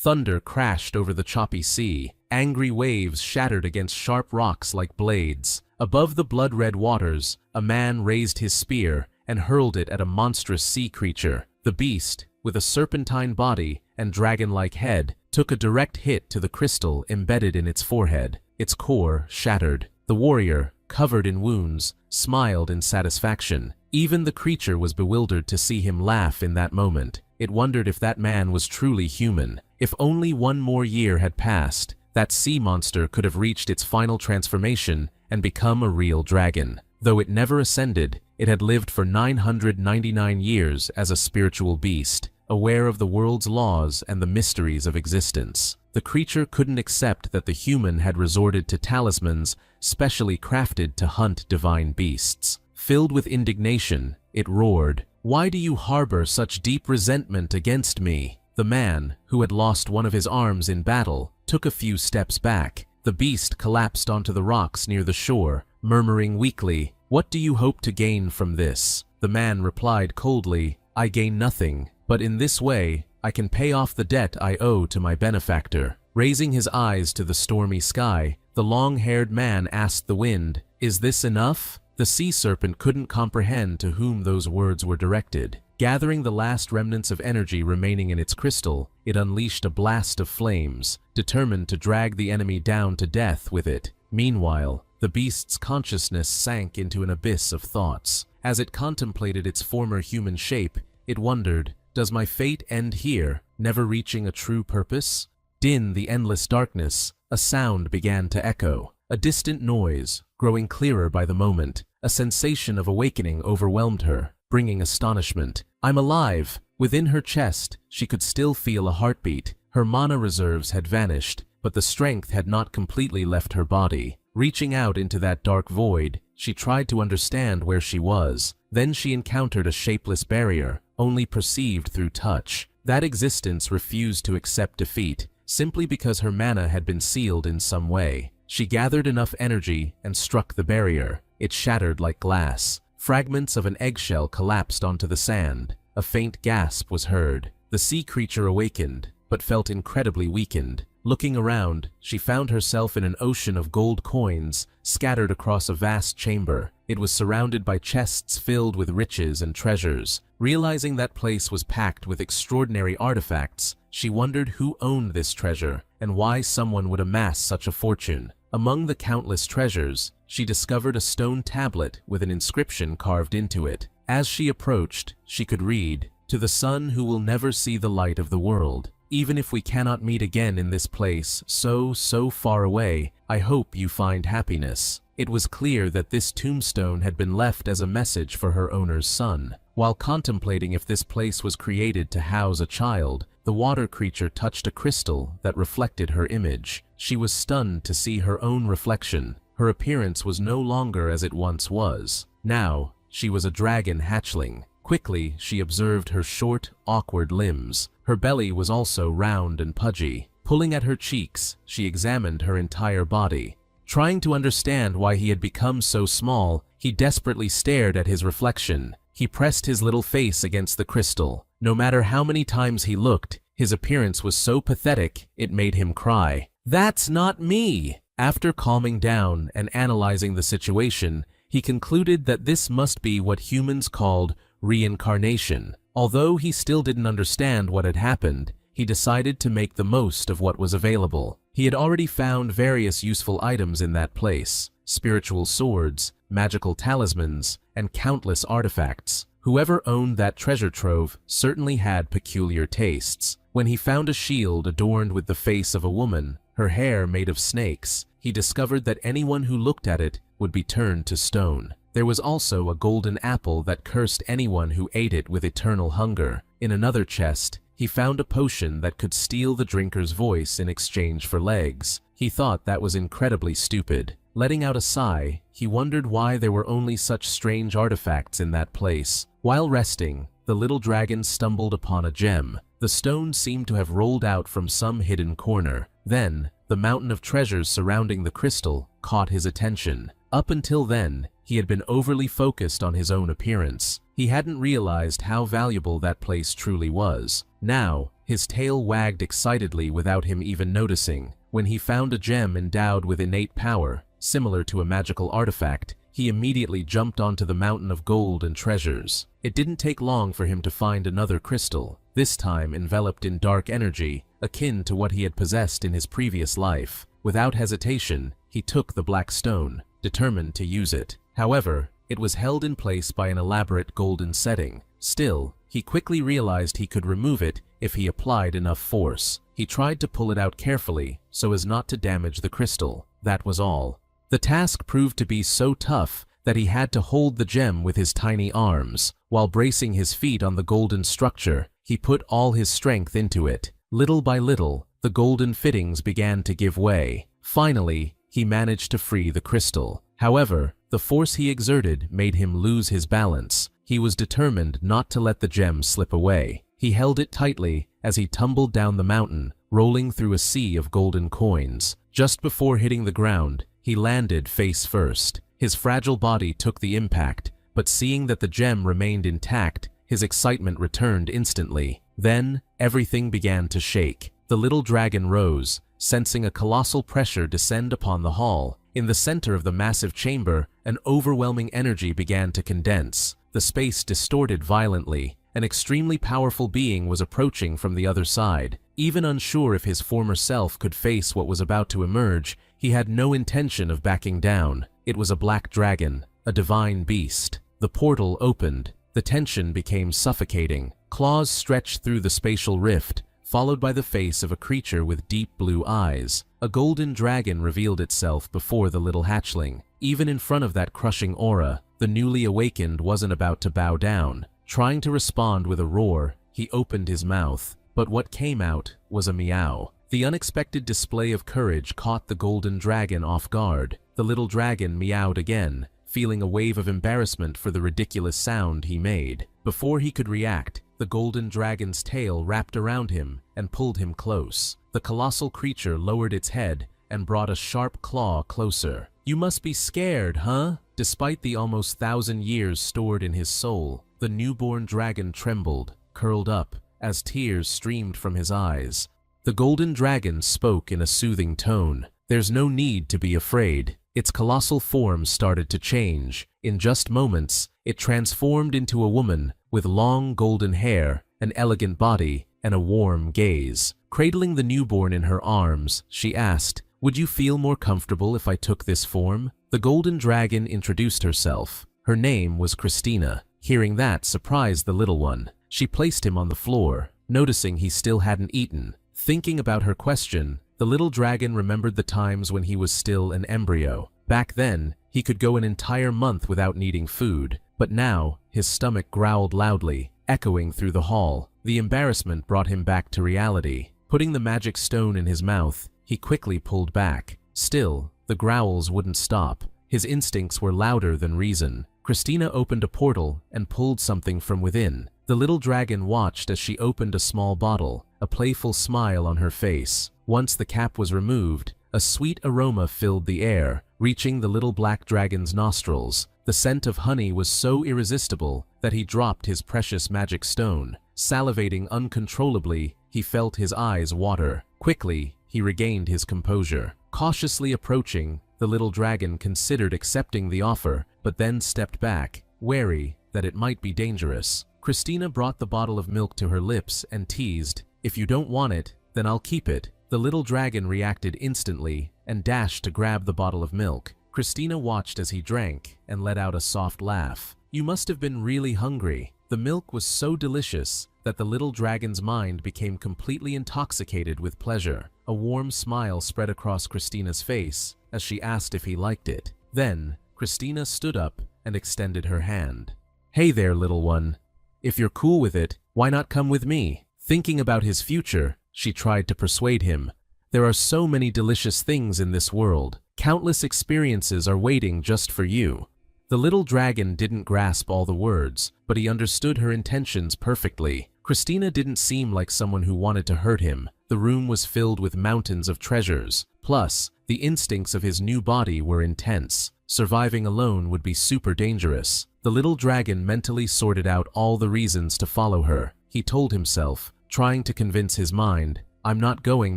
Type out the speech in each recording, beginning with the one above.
Thunder crashed over the choppy sea. Angry waves shattered against sharp rocks like blades. Above the blood-red waters, a man raised his spear and hurled it at a monstrous sea creature. The beast, with a serpentine body and dragon-like head, took a direct hit to the crystal embedded in its forehead. Its core shattered. The warrior, covered in wounds, smiled in satisfaction. Even the creature was bewildered to see him laugh in that moment. It wondered if that man was truly human. If only one more year had passed, that sea monster could have reached its final transformation and become a real dragon. Though it never ascended, it had lived for 999 years as a spiritual beast, aware of the world's laws and the mysteries of existence. The creature couldn't accept that the human had resorted to talismans specially crafted to hunt divine beasts. Filled with indignation, it roared, "Why do you harbor such deep resentment against me?" The man, who had lost one of his arms in battle, took a few steps back. The beast collapsed onto the rocks near the shore, murmuring weakly, "What do you hope to gain from this?" The man replied coldly, "I gain nothing, but in this way, I can pay off the debt I owe to my benefactor." Raising his eyes to the stormy sky, the long-haired man asked the wind, "Is this enough?" The sea serpent couldn't comprehend to whom those words were directed. Gathering the last remnants of energy remaining in its crystal, it unleashed a blast of flames, determined to drag the enemy down to death with it. Meanwhile, the beast's consciousness sank into an abyss of thoughts. As it contemplated its former human shape, it wondered, "Does my fate end here, never reaching a true purpose?" In the endless darkness, a sound began to echo. A distant noise, growing clearer by the moment. A sensation of awakening overwhelmed her, bringing astonishment. "I'm alive!" Within her chest, she could still feel a heartbeat. Her mana reserves had vanished, but the strength had not completely left her body. Reaching out into that dark void, she tried to understand where she was. Then she encountered a shapeless barrier, only perceived through touch. That existence refused to accept defeat, simply because her mana had been sealed in some way. She gathered enough energy and struck the barrier. It shattered like glass. Fragments of an eggshell collapsed onto the sand. A faint gasp was heard. The sea creature awakened, but felt incredibly weakened. Looking around, she found herself in an ocean of gold coins scattered across a vast chamber. It was surrounded by chests filled with riches and treasures. Realizing that place was packed with extraordinary artifacts, she wondered who owned this treasure and why someone would amass such a fortune. Among the countless treasures, she discovered a stone tablet with an inscription carved into it. As she approached, she could read, "To the son who will never see the light of the world. Even if we cannot meet again in this place so far away, I hope you find happiness." It was clear that this tombstone had been left as a message for her owner's son. While contemplating if this place was created to house a child, the water creature touched a crystal that reflected her image. She was stunned to see her own reflection. Her appearance was no longer as it once was. Now, she was a dragon hatchling. Quickly, she observed her short, awkward limbs. Her belly was also round and pudgy. Pulling at her cheeks, she examined her entire body. Trying to understand why he had become so small, he desperately stared at his reflection. He pressed his little face against the crystal. No matter how many times he looked, his appearance was so pathetic, it made him cry. "That's not me!" After calming down and analyzing the situation, he concluded that this must be what humans called reincarnation. Although he still didn't understand what had happened, he decided to make the most of what was available. He had already found various useful items in that place: spiritual swords, magical talismans, and countless artifacts. Whoever owned that treasure trove certainly had peculiar tastes. When he found a shield adorned with the face of a woman, her hair made of snakes, he discovered that anyone who looked at it would be turned to stone. There was also a golden apple that cursed anyone who ate it with eternal hunger. In another chest, he found a potion that could steal the drinker's voice in exchange for legs. He thought that was incredibly stupid. Letting out a sigh, he wondered why there were only such strange artifacts in that place. While resting, the little dragon stumbled upon a gem. The stone seemed to have rolled out from some hidden corner. Then, the mountain of treasures surrounding the crystal caught his attention. Up until then, he had been overly focused on his own appearance. He hadn't realized how valuable that place truly was. Now, his tail wagged excitedly without him even noticing. When he found a gem endowed with innate power, similar to a magical artifact, he immediately jumped onto the mountain of gold and treasures. It didn't take long for him to find another crystal, this time enveloped in dark energy, akin to what he had possessed in his previous life. Without hesitation, he took the black stone, determined to use it. However, it was held in place by an elaborate golden setting. Still, he quickly realized he could remove it if he applied enough force. He tried to pull it out carefully so as not to damage the crystal. That was all. The task proved to be so tough that he had to hold the gem with his tiny arms. While bracing his feet on the golden structure, he put all his strength into it. Little by little, the golden fittings began to give way. Finally, he managed to free the crystal. However, the force he exerted made him lose his balance. He was determined not to let the gem slip away. He held it tightly as he tumbled down the mountain, rolling through a sea of golden coins. Just before hitting the ground, he landed face first. His fragile body took the impact, but seeing that the gem remained intact, his excitement returned instantly. Then, everything began to shake. The little dragon rose, sensing a colossal pressure descend upon the hall. In the center of the massive chamber, an overwhelming energy began to condense. The space distorted violently. An extremely powerful being was approaching from the other side. Even unsure if his former self could face what was about to emerge, he had no intention of backing down. It was a black dragon, a divine beast. The portal opened. The tension became suffocating. Claws stretched through the spatial rift, followed by the face of a creature with deep blue eyes. A golden dragon revealed itself before the little hatchling. Even in front of that crushing aura, the newly awakened wasn't about to bow down. Trying to respond with a roar, he opened his mouth, but what came out was a meow. The unexpected display of courage caught the golden dragon off guard. The little dragon meowed again, feeling a wave of embarrassment for the ridiculous sound he made. Before he could react, the golden dragon's tail wrapped around him and pulled him close. The colossal creature lowered its head and brought a sharp claw closer. "You must be scared, huh?" Despite the almost 1,000 years stored in his soul, the newborn dragon trembled, curled up, as tears streamed from his eyes. The golden dragon spoke in a soothing tone. "There's no need to be afraid." Its colossal form started to change. In just moments, it transformed into a woman with long golden hair, an elegant body, and a warm gaze. Cradling the newborn in her arms, she asked, "Would you feel more comfortable if I took this form?" The golden dragon introduced herself. Her name was Christina. Hearing that surprised the little one. She placed him on the floor, noticing he still hadn't eaten. Thinking about her question, the little dragon remembered the times when he was still an embryo. Back then, he could go an entire month without needing food, but now his stomach growled loudly, echoing through the hall. The embarrassment brought him back to reality. Putting the magic stone in his mouth, he quickly pulled back. Still, the growls wouldn't stop. His instincts were louder than reason. Christina opened a portal and pulled something from within. The little dragon watched as she opened a small bottle, a playful smile on her face. Once the cap was removed, a sweet aroma filled the air, reaching the little black dragon's nostrils. The scent of honey was so irresistible that he dropped his precious magic stone. Salivating uncontrollably, he felt his eyes water. Quickly, he regained his composure. Cautiously approaching, the little dragon considered accepting the offer, but then stepped back, wary that it might be dangerous. Christina brought the bottle of milk to her lips and teased, "If you don't want it, then I'll keep it." The little dragon reacted instantly and dashed to grab the bottle of milk. Christina watched as he drank and let out a soft laugh. "You must have been really hungry." The milk was so delicious that the little dragon's mind became completely intoxicated with pleasure. A warm smile spread across Christina's face as she asked if he liked it. Then, Christina stood up and extended her hand. "Hey there, little one. If you're cool with it, why not come with me?" Thinking about his future, she tried to persuade him. "There are so many delicious things in this world. Countless experiences are waiting just for you." The little dragon didn't grasp all the words, but he understood her intentions perfectly. Christina didn't seem like someone who wanted to hurt him. The room was filled with mountains of treasures. Plus, the instincts of his new body were intense. Surviving alone would be super dangerous. The little dragon mentally sorted out all the reasons to follow her. He told himself, trying to convince his mind, "I'm not going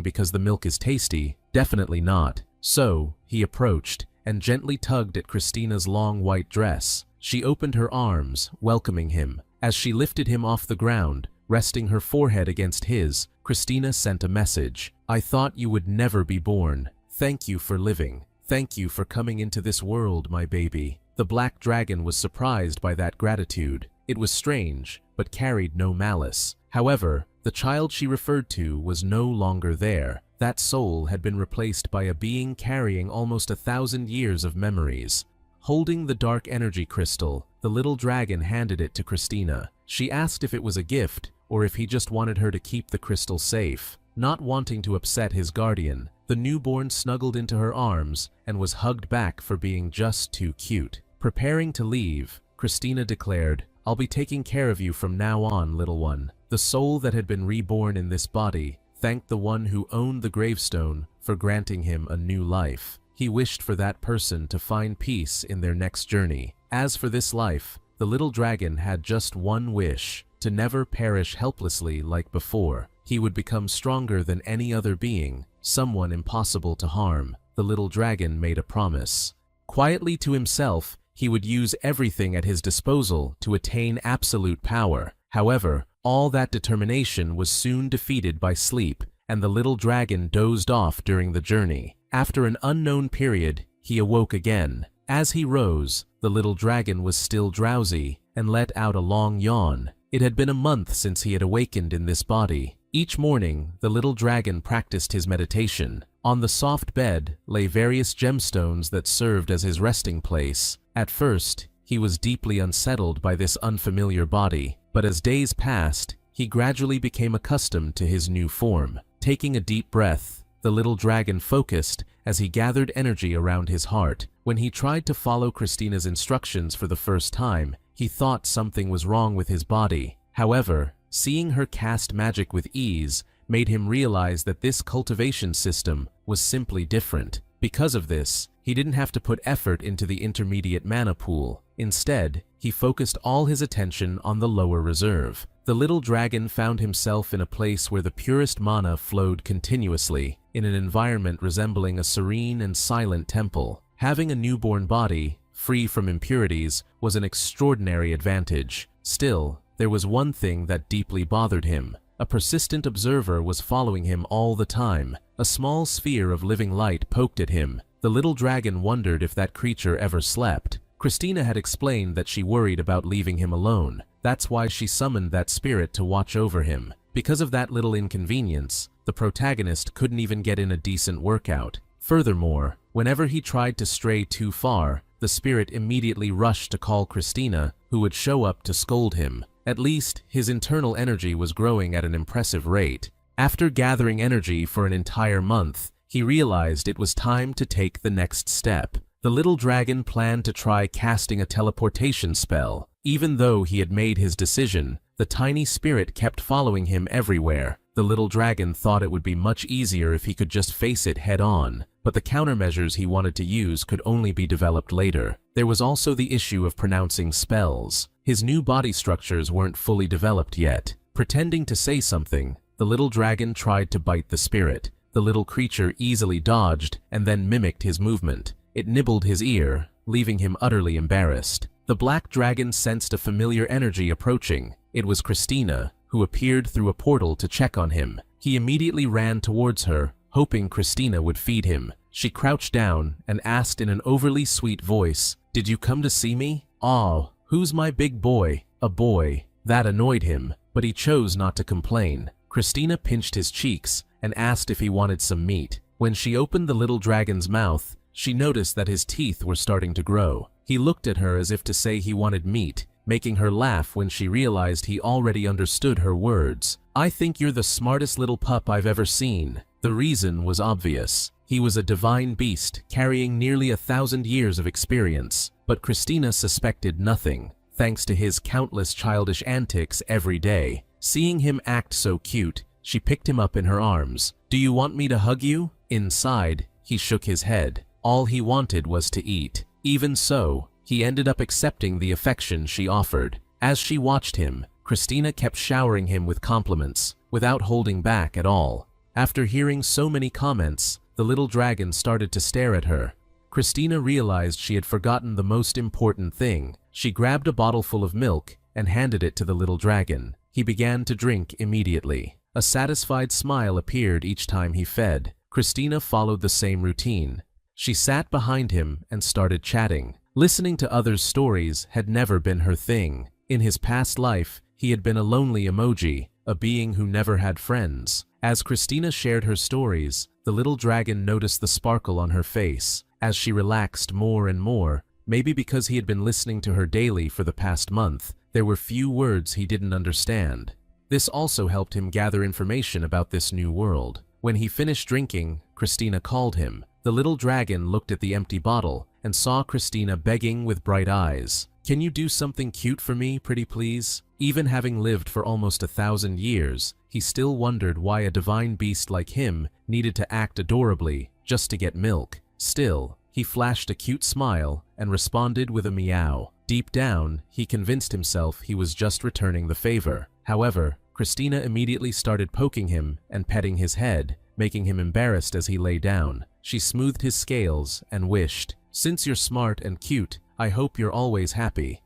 because the milk is tasty, definitely not." So, he approached and gently tugged at Christina's long white dress. She opened her arms, welcoming him. As she lifted him off the ground, resting her forehead against his, Christina sent a message. "I thought you would never be born. Thank you for living. Thank you for coming into this world, my baby." The black dragon was surprised by that gratitude. It was strange, but carried no malice. However, the child she referred to was no longer there. That soul had been replaced by a being carrying almost 1,000 years of memories. Holding the dark energy crystal, the little dragon handed it to Christina. She asked if it was a gift, or if he just wanted her to keep the crystal safe. Not wanting to upset his guardian, the newborn snuggled into her arms and was hugged back for being just too cute. Preparing to leave, Christina declared, "I'll be taking care of you from now on, little one." The soul that had been reborn in this body thanked the one who owned the gravestone for granting him a new life. He wished for that person to find peace in their next journey. As for this life, the little dragon had just one wish: to never perish helplessly like before. He would become stronger than any other being, someone impossible to harm. The little dragon made a promise. Quietly to himself, he would use everything at his disposal to attain absolute power. However, all that determination was soon defeated by sleep, and the little dragon dozed off during the journey. After an unknown period, he awoke again. As he rose, the little dragon was still drowsy and let out a long yawn. It had been a month since he had awakened in this body. Each morning, the little dragon practiced his meditation. On the soft bed lay various gemstones that served as his resting place. At first, he was deeply unsettled by this unfamiliar body, but as days passed, he gradually became accustomed to his new form. Taking a deep breath, the little dragon focused as he gathered energy around his heart. When he tried to follow Christina's instructions for the first time, he thought something was wrong with his body. However, seeing her cast magic with ease made him realize that this cultivation system was simply different. Because of this, he didn't have to put effort into the intermediate mana pool. Instead, he focused all his attention on the lower reserve. The little dragon found himself in a place where the purest mana flowed continuously, in an environment resembling a serene and silent temple. Having a newborn body, free from impurities, was an extraordinary advantage. Still, there was one thing that deeply bothered him. A persistent observer was following him all the time. A small sphere of living light poked at him. The little dragon wondered if that creature ever slept. Christina had explained that she worried about leaving him alone. That's why she summoned that spirit to watch over him. Because of that little inconvenience, the protagonist couldn't even get in a decent workout. Furthermore, whenever he tried to stray too far, the spirit immediately rushed to call Christina, who would show up to scold him. At least, his internal energy was growing at an impressive rate. After gathering energy for an entire month, he realized it was time to take the next step. The little dragon planned to try casting a teleportation spell. Even though he had made his decision, the tiny spirit kept following him everywhere. The little dragon thought it would be much easier if he could just face it head-on, but the countermeasures he wanted to use could only be developed later. There was also the issue of pronouncing spells. His new body structures weren't fully developed yet. Pretending to say something, the little dragon tried to bite the spirit. The little creature easily dodged and then mimicked his movement. It nibbled his ear, leaving him utterly embarrassed. The black dragon sensed a familiar energy approaching. It was Christina, who appeared through a portal to check on him. He immediately ran towards her, hoping Christina would feed him. She crouched down and asked in an overly sweet voice, "Did you come to see me?" "Aw, who's my big boy?" "A boy." That annoyed him, but he chose not to complain. Christina pinched his cheeks and asked if he wanted some meat. When she opened the little dragon's mouth, she noticed that his teeth were starting to grow. He looked at her as if to say he wanted meat, making her laugh when she realized he already understood her words. "I think you're the smartest little pup I've ever seen." The reason was obvious. He was a divine beast carrying nearly 1,000 years of experience, but Christina suspected nothing, thanks to his countless childish antics every day. Seeing him act so cute, she picked him up in her arms. "Do you want me to hug you?" Inside, he shook his head. All he wanted was to eat. Even so, he ended up accepting the affection she offered. As she watched him, Christina kept showering him with compliments. without holding back at all. After hearing so many comments, the little dragon started to stare at her. Christina realized she had forgotten the most important thing. She grabbed a bottle full of milk and handed it to the little dragon. He began to drink immediately. A satisfied smile appeared each time he fed. Christina followed the same routine. She sat behind him and started chatting. Listening to others' stories had never been her thing. In his past life, he had been a lonely emoji, a being who never had friends. As Christina shared her stories, the little dragon noticed the sparkle on her face. As she relaxed more and more, maybe because he had been listening to her daily for the past month, there were few words he didn't understand. This also helped him gather information about this new world. When he finished drinking, Christina called him. The little dragon looked at the empty bottle and saw Christina begging with bright eyes. "Can you do something cute for me, pretty please?" Even having lived for almost 1,000 years, he still wondered why a divine beast like him needed to act adorably just to get milk. Still, he flashed a cute smile and responded with a meow. Deep down, he convinced himself he was just returning the favor. However, Christina immediately started poking him and petting his head, making him embarrassed as he lay down. She smoothed his scales and wished, "Since you're smart and cute, I hope you're always happy.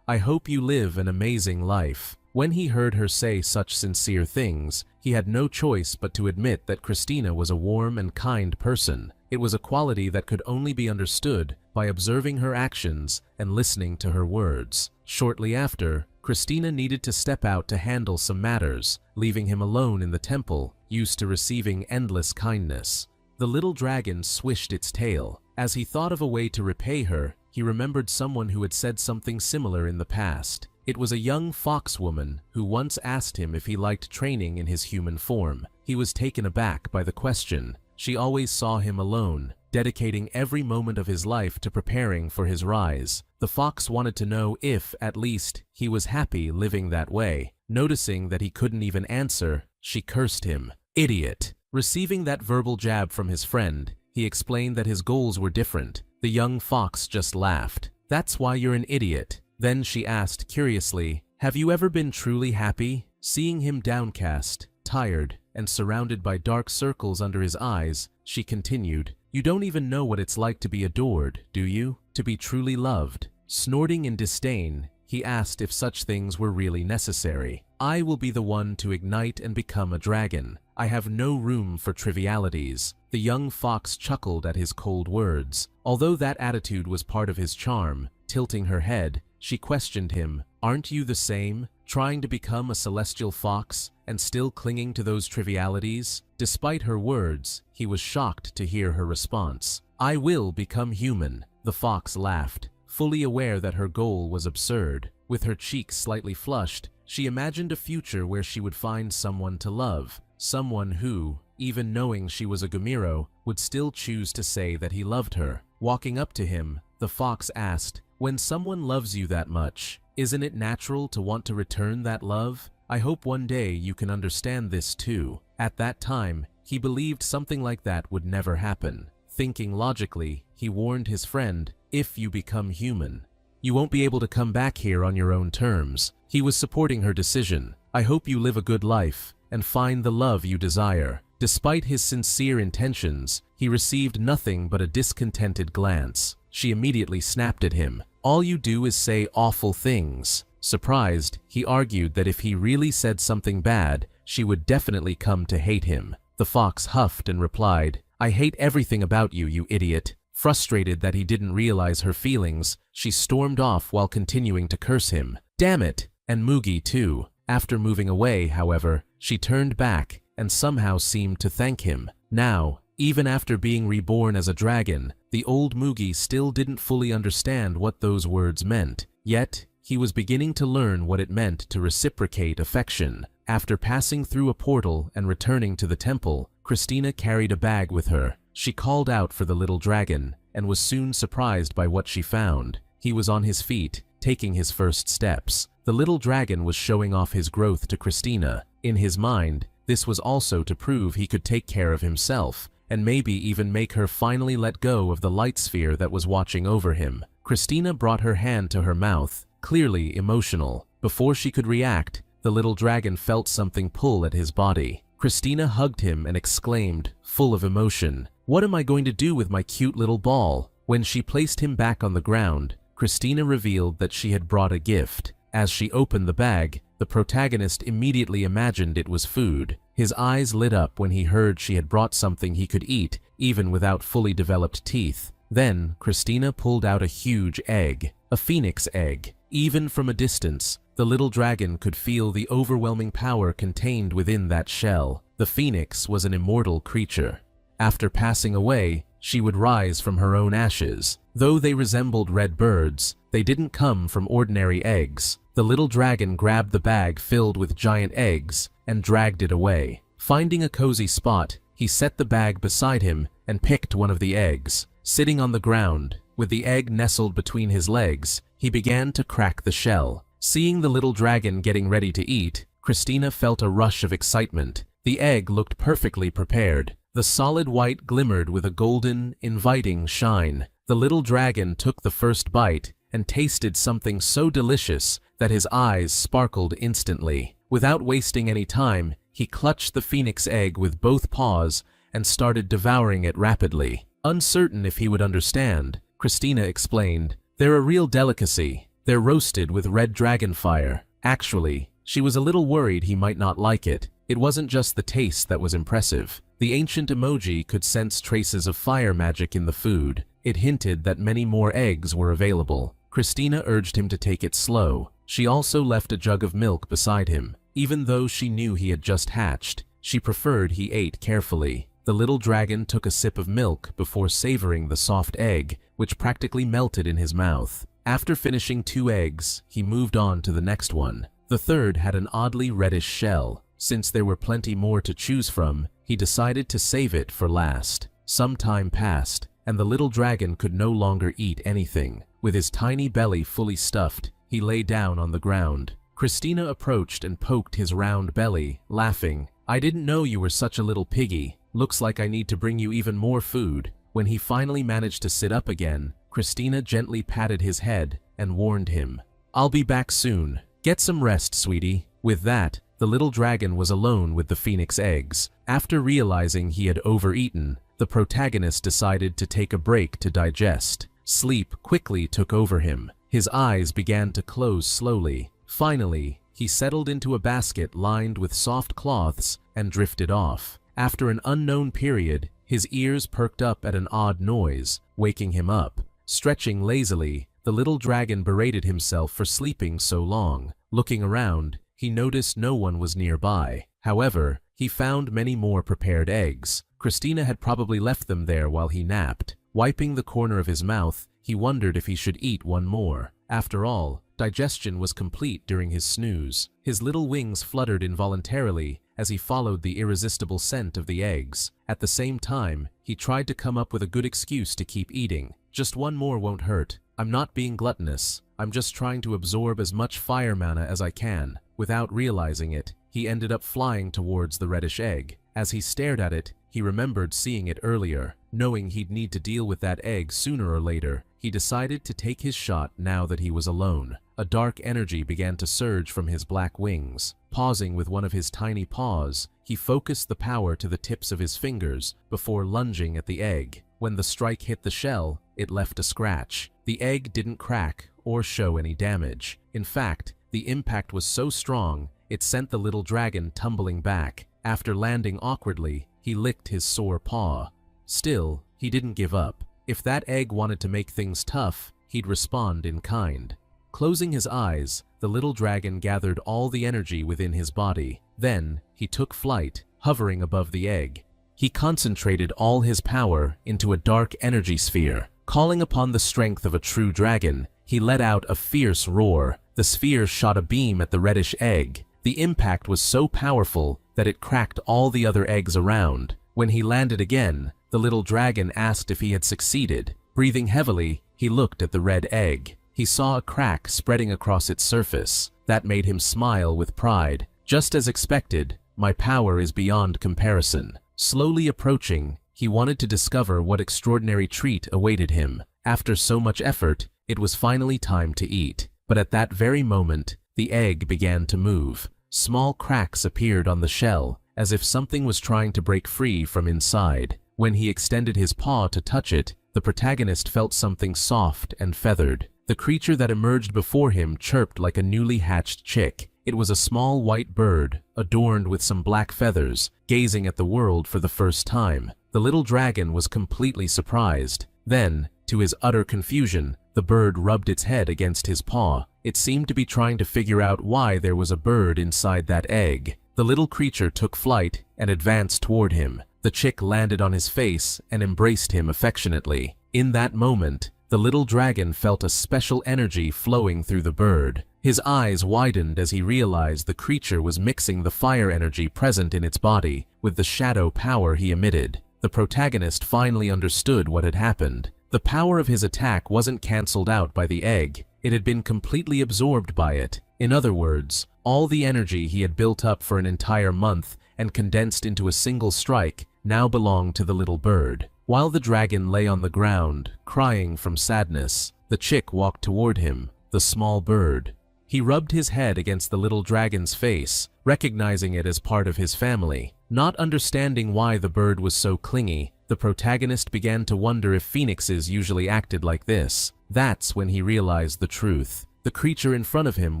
I hope you live an amazing life." When he heard her say such sincere things, he had no choice but to admit that Christina was a warm and kind person. It was a quality that could only be understood by observing her actions and listening to her words. Shortly after, Christina needed to step out to handle some matters, leaving him alone in the temple, used to receiving endless kindness. The little dragon swished its tail. As he thought of a way to repay her, he remembered someone who had said something similar in the past. It was a young fox woman who once asked him if he liked training in his human form. He was taken aback by the question. She always saw him alone, dedicating every moment of his life to preparing for his rise. The fox wanted to know if, at least, he was happy living that way. Noticing that he couldn't even answer, she cursed him. "Idiot!" Receiving that verbal jab from his friend, he explained that his goals were different. The young fox just laughed. "That's why you're an idiot." Then she asked curiously, "Have you ever been truly happy?" Seeing him downcast, tired, and surrounded by dark circles under his eyes, she continued, "You don't even know what it's like to be adored, do you? To be truly loved?" Snorting in disdain, he asked if such things were really necessary. "I will be the one to ignite and become a dragon. I have no room for trivialities." The young fox chuckled at his cold words. Although that attitude was part of his charm, tilting her head, she questioned him, "Aren't you the same, trying to become a celestial fox and still clinging to those trivialities?" Despite her words, he was shocked to hear her response. "I will become human." The fox laughed, fully aware that her goal was absurd. With her cheeks slightly flushed, she imagined a future where she would find someone to love, someone who, even knowing she was a Gumiro, would still choose to say that he loved her. Walking up to him, the fox asked, "When someone loves you that much, isn't it natural to want to return that love? I hope one day you can understand this too." At that time, he believed something like that would never happen. Thinking logically, he warned his friend, "If you become human, you won't be able to come back here on your own terms." He was supporting her decision. "I hope you live a good life and find the love you desire." Despite his sincere intentions, he received nothing but a discontented glance. She immediately snapped at him. "All you do is say awful things." Surprised, he argued that if he really said something bad, she would definitely come to hate him. The fox huffed and replied, "I hate everything about you, you idiot." Frustrated that he didn't realize her feelings, she stormed off while continuing to curse him. "Damn it! And Mugi too." After moving away, however, she turned back and somehow seemed to thank him. Now, even after being reborn as a dragon, the old Mugi still didn't fully understand what those words meant. Yet, he was beginning to learn what it meant to reciprocate affection. After passing through a portal and returning to the temple, Christina carried a bag with her. She called out for the little dragon, and was soon surprised by what she found. He was on his feet, taking his first steps. The little dragon was showing off his growth to Christina. In his mind, this was also to prove he could take care of himself, and maybe even make her finally let go of the light sphere that was watching over him. Christina brought her hand to her mouth, clearly emotional. Before she could react, the little dragon felt something pull at his body. Christina hugged him and exclaimed, full of emotion, "What am I going to do with my cute little ball?" When she placed him back on the ground, Christina revealed that she had brought a gift. As she opened the bag, the protagonist immediately imagined it was food. His eyes lit up when he heard she had brought something he could eat, even without fully developed teeth. Then, Christina pulled out a huge egg, a phoenix egg. Even from a distance, the little dragon could feel the overwhelming power contained within that shell. The phoenix was an immortal creature. After passing away, she would rise from her own ashes. Though they resembled red birds, they didn't come from ordinary eggs. The little dragon grabbed the bag filled with giant eggs and dragged it away. Finding a cozy spot, he set the bag beside him and picked one of the eggs. Sitting on the ground, with the egg nestled between his legs, he began to crack the shell. Seeing the little dragon getting ready to eat, Christina felt a rush of excitement. The egg looked perfectly prepared. The solid white glimmered with a golden, inviting shine. The little dragon took the first bite and tasted something so delicious that his eyes sparkled instantly. Without wasting any time, he clutched the phoenix egg with both paws and started devouring it rapidly. Uncertain if he would understand, Christina explained, "They're a real delicacy. They're roasted with red dragon fire." Actually, she was a little worried he might not like it. It wasn't just the taste that was impressive. The ancient emoji could sense traces of fire magic in the food. It hinted that many more eggs were available. Christina urged him to take it slow. She also left a jug of milk beside him. Even though she knew he had just hatched, she preferred he ate carefully. The little dragon took a sip of milk before savoring the soft egg, which practically melted in his mouth. After finishing 2 eggs, he moved on to the next one. The third had an oddly reddish shell. Since there were plenty more to choose from, he decided to save it for last. Some time passed, and the little dragon could no longer eat anything. With his tiny belly fully stuffed, he lay down on the ground. Christina approached and poked his round belly, laughing. "I didn't know you were such a little piggy. Looks like I need to bring you even more food." When he finally managed to sit up again, Christina gently patted his head and warned him, "I'll be back soon. Get some rest, sweetie." With that, the little dragon was alone with the phoenix eggs. After realizing he had overeaten, the protagonist decided to take a break to digest. Sleep quickly took over him. His eyes began to close slowly. Finally, he settled into a basket lined with soft cloths and drifted off. After an unknown period, his ears perked up at an odd noise, waking him up. Stretching lazily, the little dragon berated himself for sleeping so long. Looking around, he noticed no one was nearby. However, he found many more prepared eggs. Christina had probably left them there while he napped. Wiping the corner of his mouth, he wondered if he should eat one more. After all, digestion was complete during his snooze. His little wings fluttered involuntarily as he followed the irresistible scent of the eggs. At the same time, he tried to come up with a good excuse to keep eating. "Just one more won't hurt. I'm not being gluttonous. I'm just trying to absorb as much fire mana as I can." Without realizing it, he ended up flying towards the reddish egg. As he stared at it, he remembered seeing it earlier. Knowing he'd need to deal with that egg sooner or later, he decided to take his shot now that he was alone. A dark energy began to surge from his black wings. Pausing with one of his tiny paws, he focused the power to the tips of his fingers before lunging at the egg. When the strike hit the shell, it left a scratch. The egg didn't crack or show any damage. In fact, the impact was so strong, it sent the little dragon tumbling back. After landing awkwardly, he licked his sore paw. Still, he didn't give up. If that egg wanted to make things tough, he'd respond in kind. Closing his eyes, the little dragon gathered all the energy within his body. Then, he took flight, hovering above the egg. He concentrated all his power into a dark energy sphere. Calling upon the strength of a true dragon, he let out a fierce roar. The sphere shot a beam at the reddish egg. The impact was so powerful that it cracked all the other eggs around. When he landed again, the little dragon asked if he had succeeded. Breathing heavily, he looked at the red egg. He saw a crack spreading across its surface. That made him smile with pride. "Just as expected, my power is beyond comparison." Slowly approaching, he wanted to discover what extraordinary treat awaited him. After so much effort, it was finally time to eat. But at that very moment, the egg began to move. Small cracks appeared on the shell, as if something was trying to break free from inside. When he extended his paw to touch it, the protagonist felt something soft and feathered. The creature that emerged before him chirped like a newly hatched chick. It was a small white bird, adorned with some black feathers, gazing at the world for the first time. The little dragon was completely surprised. Then, to his utter confusion, the bird rubbed its head against his paw. It seemed to be trying to figure out why there was a bird inside that egg. The little creature took flight and advanced toward him. The chick landed on his face and embraced him affectionately. In that moment, the little dragon felt a special energy flowing through the bird. His eyes widened as he realized the creature was mixing the fire energy present in its body with the shadow power he emitted. The protagonist finally understood what had happened. The power of his attack wasn't cancelled out by the egg. It had been completely absorbed by it. In other words, all the energy he had built up for an entire month and condensed into a single strike now belonged to the little bird. While the dragon lay on the ground, crying from sadness, the chick walked toward him, the small bird. He rubbed his head against the little dragon's face, recognizing it as part of his family. Not understanding why the bird was so clingy, the protagonist began to wonder if phoenixes usually acted like this. That's when he realized the truth. The creature in front of him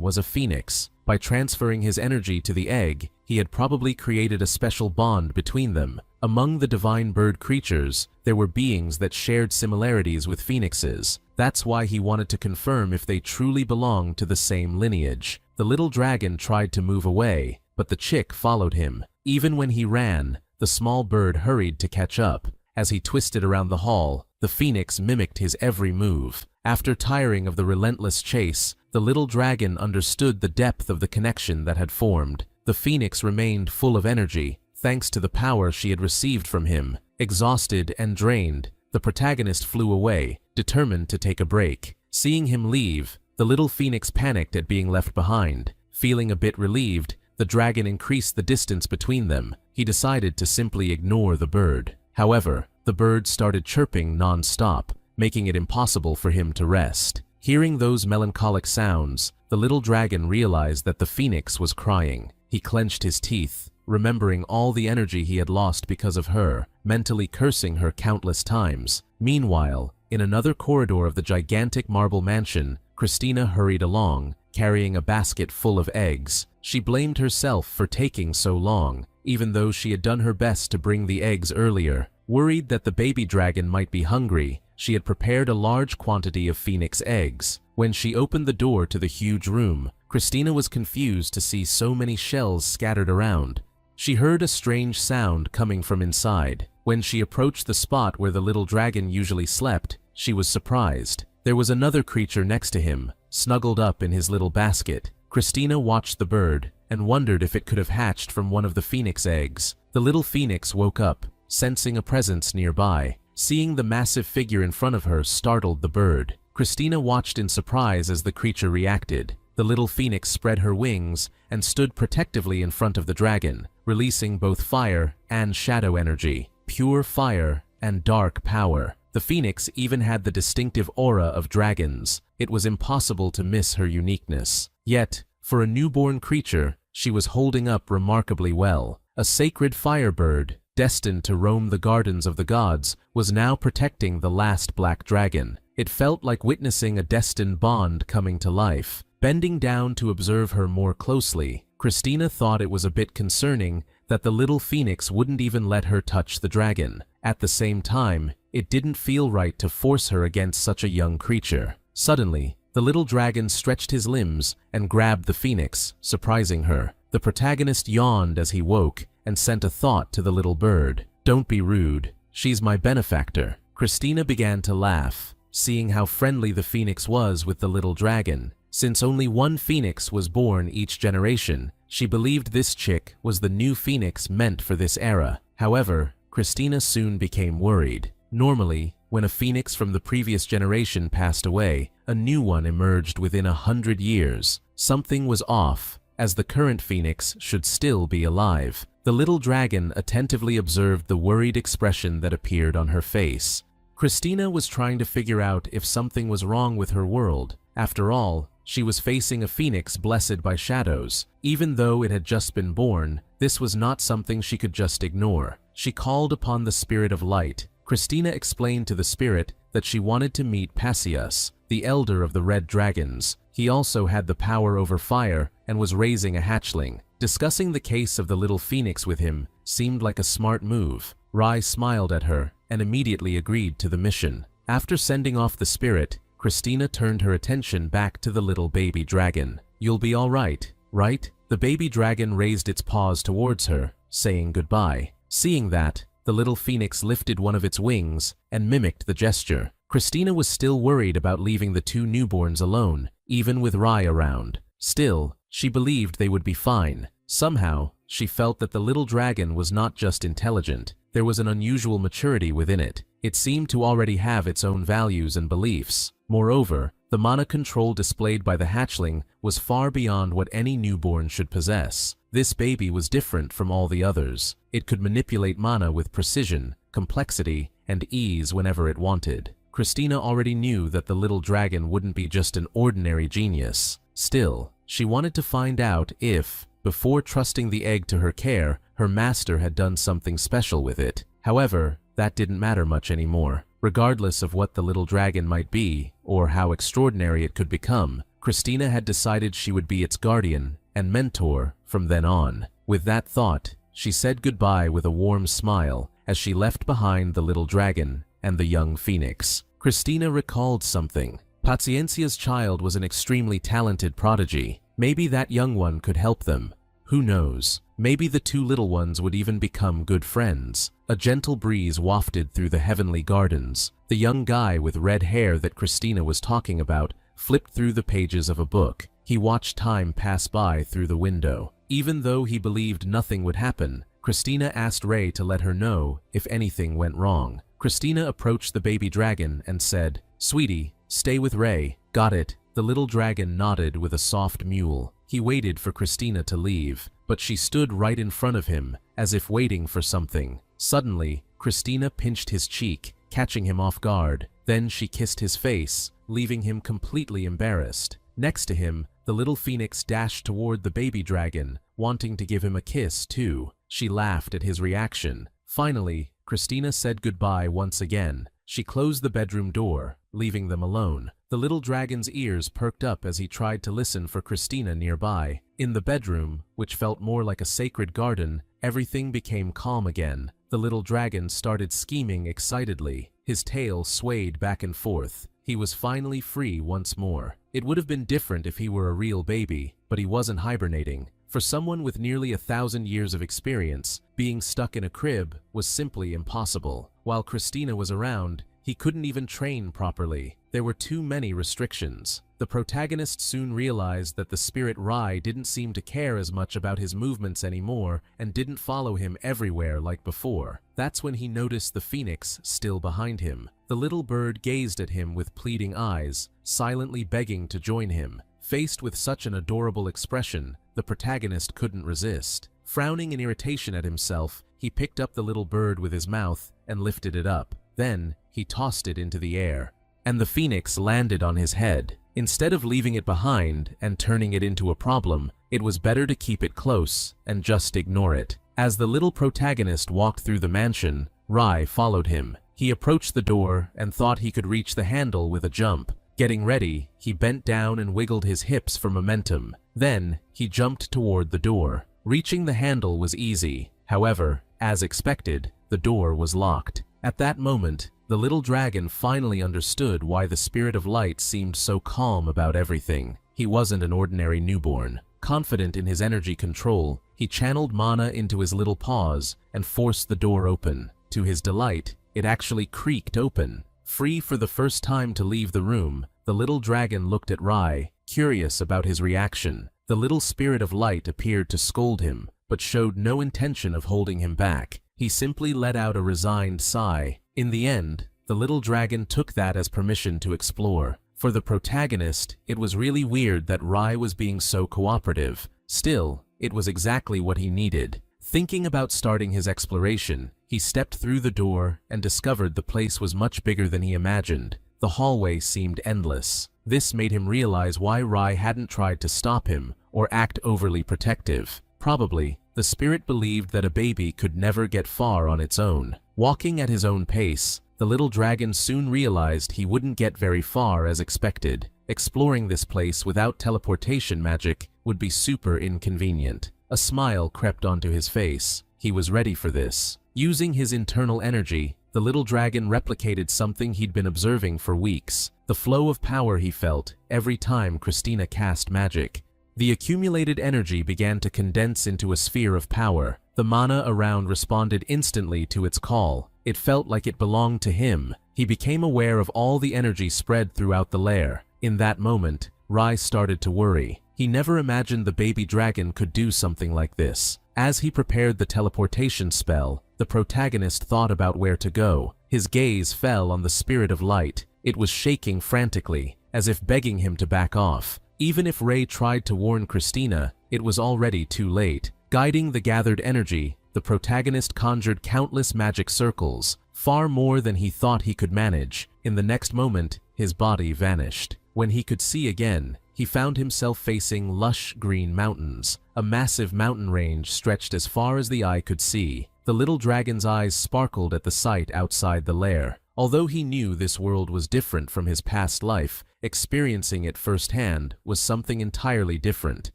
was a phoenix. By transferring his energy to the egg, he had probably created a special bond between them. Among the divine bird creatures, there were beings that shared similarities with phoenixes. That's why he wanted to confirm if they truly belonged to the same lineage. The little dragon tried to move away, but the chick followed him. Even when he ran, the small bird hurried to catch up. As he twisted around the hall, the phoenix mimicked his every move. After tiring of the relentless chase, the little dragon understood the depth of the connection that had formed. The phoenix remained full of energy, thanks to the power she had received from him. Exhausted and drained, the protagonist flew away, determined to take a break. Seeing him leave, the little phoenix panicked at being left behind. Feeling a bit relieved, the dragon increased the distance between them. He decided to simply ignore the bird. However, the bird started chirping non-stop, making it impossible for him to rest. Hearing those melancholic sounds, the little dragon realized that the phoenix was crying. He clenched his teeth, remembering all the energy he had lost because of her, mentally cursing her countless times. Meanwhile, in another corridor of the gigantic marble mansion, Christina hurried along, carrying a basket full of eggs. She blamed herself for taking so long, even though she had done her best to bring the eggs earlier. Worried that the baby dragon might be hungry, she had prepared a large quantity of phoenix eggs. When she opened the door to the huge room, Christina was confused to see so many shells scattered around. She heard a strange sound coming from inside. When she approached the spot where the little dragon usually slept, she was surprised. There was another creature next to him, snuggled up in his little basket. Christina watched the bird and wondered if it could have hatched from one of the phoenix eggs. The little phoenix woke up, sensing a presence nearby. Seeing the massive figure in front of her startled the bird. Christina watched in surprise as the creature reacted. The little phoenix spread her wings and stood protectively in front of the dragon, releasing both fire and shadow energy, pure fire and dark power. The phoenix even had the distinctive aura of dragons. It was impossible to miss her uniqueness. Yet, for a newborn creature, she was holding up remarkably well. A sacred firebird, destined to roam the gardens of the gods, was now protecting the last black dragon. It felt like witnessing a destined bond coming to life. Bending down to observe her more closely, Christina thought it was a bit concerning that the little phoenix wouldn't even let her touch the dragon. At the same time, it didn't feel right to force her against such a young creature. Suddenly, the little dragon stretched his limbs and grabbed the phoenix, surprising her. The protagonist yawned as he woke and sent a thought to the little bird. "Don't be rude. She's my benefactor." Christina began to laugh, seeing how friendly the phoenix was with the little dragon. Since only one phoenix was born each generation, she believed this chick was the new phoenix meant for this era. However, Christina soon became worried. Normally, when a phoenix from the previous generation passed away, a new one emerged within 100 years. Something was off, as the current phoenix should still be alive. The little dragon attentively observed the worried expression that appeared on her face. Christina was trying to figure out if something was wrong with her world. After all, She was facing a phoenix blessed by shadows. Even though it had just been born, this was not something she could just ignore. She called upon the spirit of light. Christina explained to the spirit that she wanted to meet Pasius, the elder of the red dragons. He also had the power over fire and was raising a hatchling. Discussing the case of the little phoenix with him seemed like a smart move. Rai smiled at her and immediately agreed to the mission. After sending off the spirit, Christina turned her attention back to the little baby dragon. "You'll be all right, right?" The baby dragon raised its paws towards her, saying goodbye. Seeing that, the little phoenix lifted one of its wings and mimicked the gesture. Christina was still worried about leaving the two newborns alone, even with Rai around. Still, she believed they would be fine. Somehow, she felt that the little dragon was not just intelligent. There was an unusual maturity within it. It seemed to already have its own values and beliefs. Moreover, the mana control displayed by the hatchling was far beyond what any newborn should possess. This baby was different from all the others. It could manipulate mana with precision, complexity, and ease whenever it wanted. Christina already knew that the little dragon wouldn't be just an ordinary genius. Still, she wanted to find out if, before trusting the egg to her care, her master had done something special with it. However, that didn't matter much anymore. Regardless of what the little dragon might be, or how extraordinary it could become, Christina had decided she would be its guardian and mentor from then on. With that thought, she said goodbye with a warm smile as she left behind the little dragon and the young phoenix. Christina recalled something. Paciencia's child was an extremely talented prodigy. Maybe that young one could help them. Who knows? Maybe the two little ones would even become good friends. A gentle breeze wafted through the heavenly gardens. The young guy with red hair that Christina was talking about flipped through the pages of a book. He watched time pass by through the window. Even though he believed nothing would happen, Christina asked Ray to let her know if anything went wrong. Christina approached the baby dragon and said, "Sweetie, stay with Ray." "Got it." The little dragon nodded with a soft mewl. He waited for Christina to leave, but she stood right in front of him, as if waiting for something. Suddenly, Christina pinched his cheek, catching him off guard. Then she kissed his face, leaving him completely embarrassed. Next to him, the little phoenix dashed toward the baby dragon, wanting to give him a kiss too. She laughed at his reaction. Finally, Christina said goodbye once again. She closed the bedroom door, leaving them alone. The little dragon's ears perked up as he tried to listen for Christina nearby. In the bedroom, which felt more like a sacred garden, everything became calm again. The little dragon started scheming excitedly. His tail swayed back and forth. He was finally free once more. It would have been different if he were a real baby, but he wasn't hibernating. For someone with nearly 1,000 years of experience, being stuck in a crib was simply impossible. While Christina was around, he couldn't even train properly. There were too many restrictions. The protagonist soon realized that the spirit Rai didn't seem to care as much about his movements anymore and didn't follow him everywhere like before. That's when he noticed the phoenix still behind him. The little bird gazed at him with pleading eyes, silently begging to join him. Faced with such an adorable expression, the protagonist couldn't resist. Frowning in irritation at himself, he picked up the little bird with his mouth and lifted it up. Then, he tossed it into the air, and the phoenix landed on his head. Instead of leaving it behind and turning it into a problem, it was better to keep it close and just ignore it. As the little protagonist walked through the mansion, Rai followed him. He approached the door and thought he could reach the handle with a jump. Getting ready, he bent down and wiggled his hips for momentum. Then, he jumped toward the door. Reaching the handle was easy. However, as expected, the door was locked. At that moment, the little dragon finally understood why the spirit of light seemed so calm about everything. He wasn't an ordinary newborn. Confident in his energy control, he channeled mana into his little paws and forced the door open. To his delight, it actually creaked open. Free for the first time to leave the room, the little dragon looked at Rai, curious about his reaction. The little spirit of light appeared to scold him, but showed no intention of holding him back. He simply let out a resigned sigh. In the end, the little dragon took that as permission to explore. For the protagonist, it was really weird that Rai was being so cooperative. Still, it was exactly what he needed. Thinking about starting his exploration, he stepped through the door and discovered the place was much bigger than he imagined. The hallway seemed endless. This made him realize why Rai hadn't tried to stop him or act overly protective. Probably, the spirit believed that a baby could never get far on its own. Walking at his own pace, the little dragon soon realized he wouldn't get very far as expected. Exploring this place without teleportation magic would be super inconvenient. A smile crept onto his face. He was ready for this. Using his internal energy, the little dragon replicated something he'd been observing for weeks. The flow of power he felt every time Christina cast magic. The accumulated energy began to condense into a sphere of power. The mana around responded instantly to its call. It felt like it belonged to him. He became aware of all the energy spread throughout the lair. In that moment, Rai started to worry. He never imagined the baby dragon could do something like this. As he prepared the teleportation spell, the protagonist thought about where to go. His gaze fell on the spirit of light. It was shaking frantically, as if begging him to back off. Even if Ray tried to warn Christina, it was already too late. Guiding the gathered energy, the protagonist conjured countless magic circles, far more than he thought he could manage. In the next moment, his body vanished. When he could see again, he found himself facing lush green mountains. A massive mountain range stretched as far as the eye could see. The little dragon's eyes sparkled at the sight outside the lair. Although he knew this world was different from his past life, experiencing it firsthand was something entirely different.